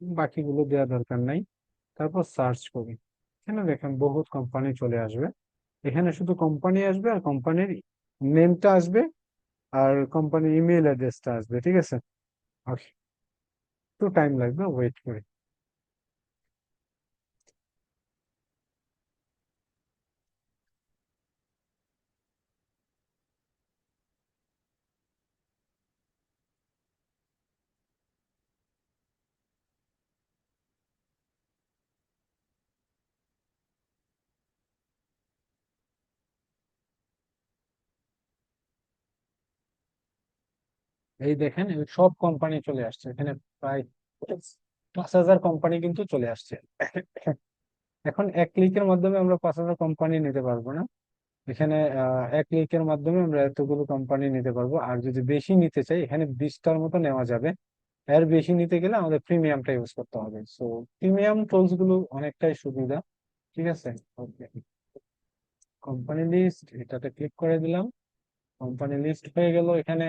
বাকিগুলো দেওয়া দরকার নাই। তারপর সার্চ করি, এখানে দেখেন বহুত কোম্পানি চলে আসবে। এখানে শুধু কোম্পানি আসবে আর কোম্পানির নেমটা আসবে আর কোম্পানির ইমেল অ্যাড্রেসটা আসবে। ঠিক আছে, আর একটু টাইম লাগবে, ওয়েট করি। এই দেখেন এই সব কোম্পানি চলে আসছে এখানে, প্রায় 5,000 কোম্পানি কিন্তু চলে আসছে। এখন এক ক্লিকের মাধ্যমে আমরা 5,000 কোম্পানি নিতে পারবো না। এখানে এক ক্লিকের মাধ্যমে আমরা এতগুলো কোম্পানি নিতে পারবো, আর যদি বেশি নিতে চাই এখানে 20টার মতো নেওয়া যাবে। এর বেশি নিতে গেলে আমাদের প্রিমিয়ামটা ইউজ করতে হবে। সো প্রিমিয়াম টুলস গুলো অনেকটাই সুবিধা। ঠিক আছে, ওকে। কোম্পানি লিস্ট এটাতে ক্লিক করে দিলাম, কোম্পানি লিস্ট হয়ে গেল এখানে।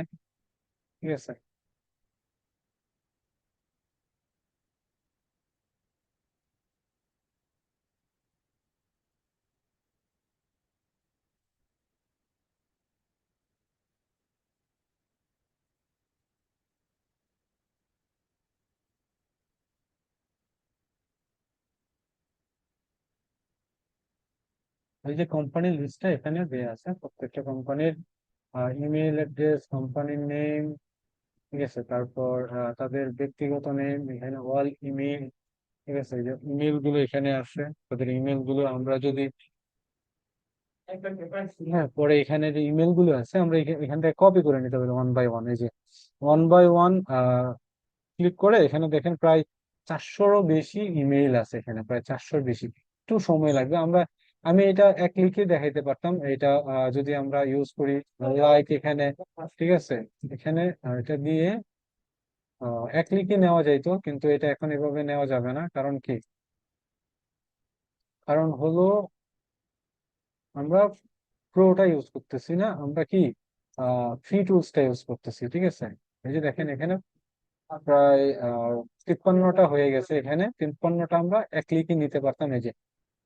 ঠিক আছে, এই যে কোম্পানি লিস্টটা এখানে দেয়া আছে, প্রত্যেকটা কোম্পানির ইমেল অ্যাড্রেস, কোম্পানির নেম, ঠিক আছে, তারপর তাদের ব্যক্তিগত নেম, এখানে অল ইমেল। ঠিক আছে, এই যে ইমেল গুলো এখানে আছে, তাদের ইমেল গুলো আমরা যদি, হ্যাঁ, পরে এখানে যে ইমেল গুলো আছে আমরা এখান থেকে কপি করে নিতে পারি ওয়ান বাই ওয়ান। এই যে ওয়ান বাই ওয়ান ক্লিক করে এখানে দেখেন প্রায় 400-রও বেশি ইমেইল আছে, এখানে প্রায় 400-র বেশি। একটু সময় লাগবে, আমি এটা এক ক্লিকে দেখাইতে পারতাম এটা, যদি আমরা ইউজ করি লাইক এখানে। ঠিক আছে, এখানে এটা দিয়ে এক ক্লিকে নেওয়া যাইতো, কিন্তু এটা এখন এভাবে নেওয়া যাবে না। কারণ কি? কারণ হলো আমরা প্রোটা ইউজ করতেছি না, আমরা কি ফ্রি টুলসটা ইউজ করতেছি। ঠিক আছে, এই যে দেখেন এখানে প্রায় 53টা হয়ে গেছে, এখানে 53টা আমরা এক ক্লিকে নিতে পারতাম। এই যে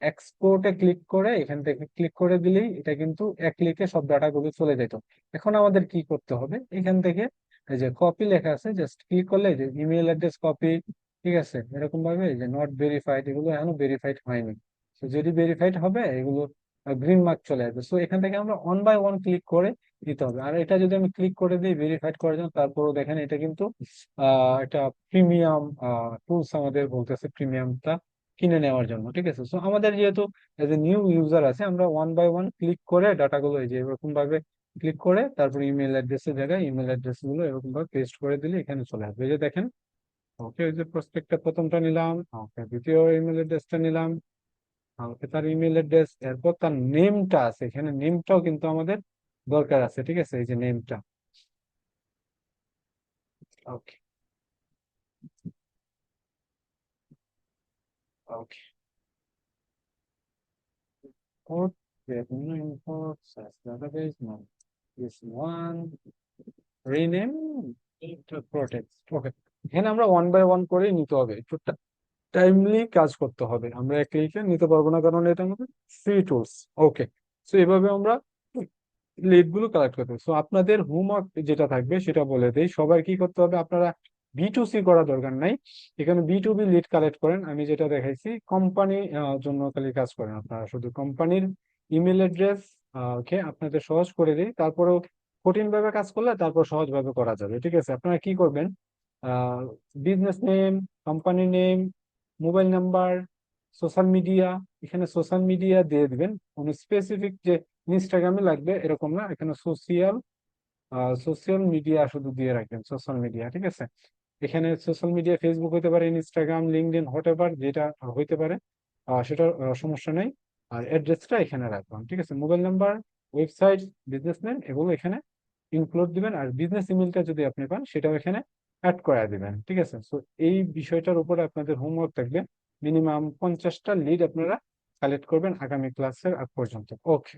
এক্সপোর্টে ক্লিক করে এখান থেকে ক্লিক করে দিলেই এটা কিন্তু এক ক্লিকে সব ডাটাগুলো চলে যেত। এখন আমাদের কি করতে হবে? এখান থেকে এই যে কপি লেখা আছে, জাস্ট ক্লিক করলে এই যে ইমেল অ্যাড্রেস কপি। ঠিক আছে, এরকম ভাবে এই যে নট ভেরিফাইড, এগুলো এখনো ভেরিফাইড হয়নি। তো যদি ভেরিফাইড হবে এগুলো গ্রিন মার্ক চলে আসবে। সো এখান থেকে আমরা ওয়ান বাই ওয়ান ক্লিক করে দিতে হবে। আর এটা যদি আমি ক্লিক করে দিই ভেরিফাইড করার জন্য, তারপরও দেখেন এটা কিন্তু এটা প্রিমিয়াম টুলস আমাদের বলতেছে প্রিমিয়ামটা কিনে নেওয়ার জন্য। ঠিক আছে, সো আমাদের যেহেতু এজ এ নিউ ইউজার আছে, আমরা ওয়ান বাই ওয়ান ক্লিক করে ডাটাগুলো এই যে এরকম ভাবে ক্লিক করে তারপর ইমেল অ্যাড্রেসের জায়গায় ইমেল অ্যাড্রেস গুলো এরকম ভাবে পেস্ট করে দিলে এখানে চলে আসবে। এই যে দেখেন, ওকে, ওই যে প্রসপেক্টটা প্রথমটা নিলাম, ওকে, দ্বিতীয় ইমেল অ্যাড্রেসটা নিলাম, ওকে, তার ইমেল অ্যাড্রেস, এরপর তার নেমটা আছে, এখানে নেমটাও কিন্তু আমাদের দরকার আছে। ঠিক আছে, এই যে নেমটা, ওকে, ওকে, import, new import, size database, no, this one, rename to protect, ওকে। এখানে আমরা ওয়ান বাই ওয়ান করে নিতে হবে, একটু টাইমলি কাজ করতে হবে, আমরা এক ক্লিকে নিতে পারবো না কারণ এটা আমাদের ফ্রি টুলস। ওকে, সো এভাবে আমরা লিড গুলো কালেক্ট করতে হবে। সো আপনাদের হোমওয়ার্ক যেটা থাকবে সেটা বলে দেই, সবাই কি করতে হবে, আপনারা B2C করা দরকার নাই, এখানে B2B লিড কালেক্ট করেন। আমি যেটা দেখাইছি কোম্পানি জন্য খালি কাজ করেন, আপনারা শুধু কোম্পানির ইমেল অ্যাড্রেস। ওকে, আপনাদের সহজ করে দিই, তারপরেও কঠিন ভাবে কাজ করলে তারপর সহজ ভাবে করা যাবে। ঠিক আছে, আপনারা কি করবেন, business name, company name, mobile number, social media, এখানে সোশ্যাল মিডিয়া দিয়ে দিবেন। কোনো স্পেসিফিক যে ইনস্টাগ্রামে লাগবে এরকম না, এখানে সোশিয়াল সোশ্যাল মিডিয়া শুধু দিয়ে রাখবেন, সোশ্যাল মিডিয়া। ঠিক আছে, এখানে সোশ্যাল মিডিয়া ফেসবুক হতে পারে, ইনস্টাগ্রাম, লিঙ্কডইন, হোয়াট এভার যেটা হইতে পারে, সেটার সমস্যা নেই। আর অ্যাড্রেসটা এখানে রাখবেন। ঠিক আছে, mobile number, website, business name এগুলো এখানে ইনক্লুড দিবেন। আর বিজনেস ইমেলটা যদি আপনি পান সেটাও এখানে অ্যাড করে দিবেন। ঠিক আছে, সো এই বিষয়টার উপরে আপনাদের হোমওয়ার্ক থাকবে। মিনিমাম 50টা লিড আপনারা কালেক্ট করবেন আগামী ক্লাসের আগ পর্যন্ত। ওকে।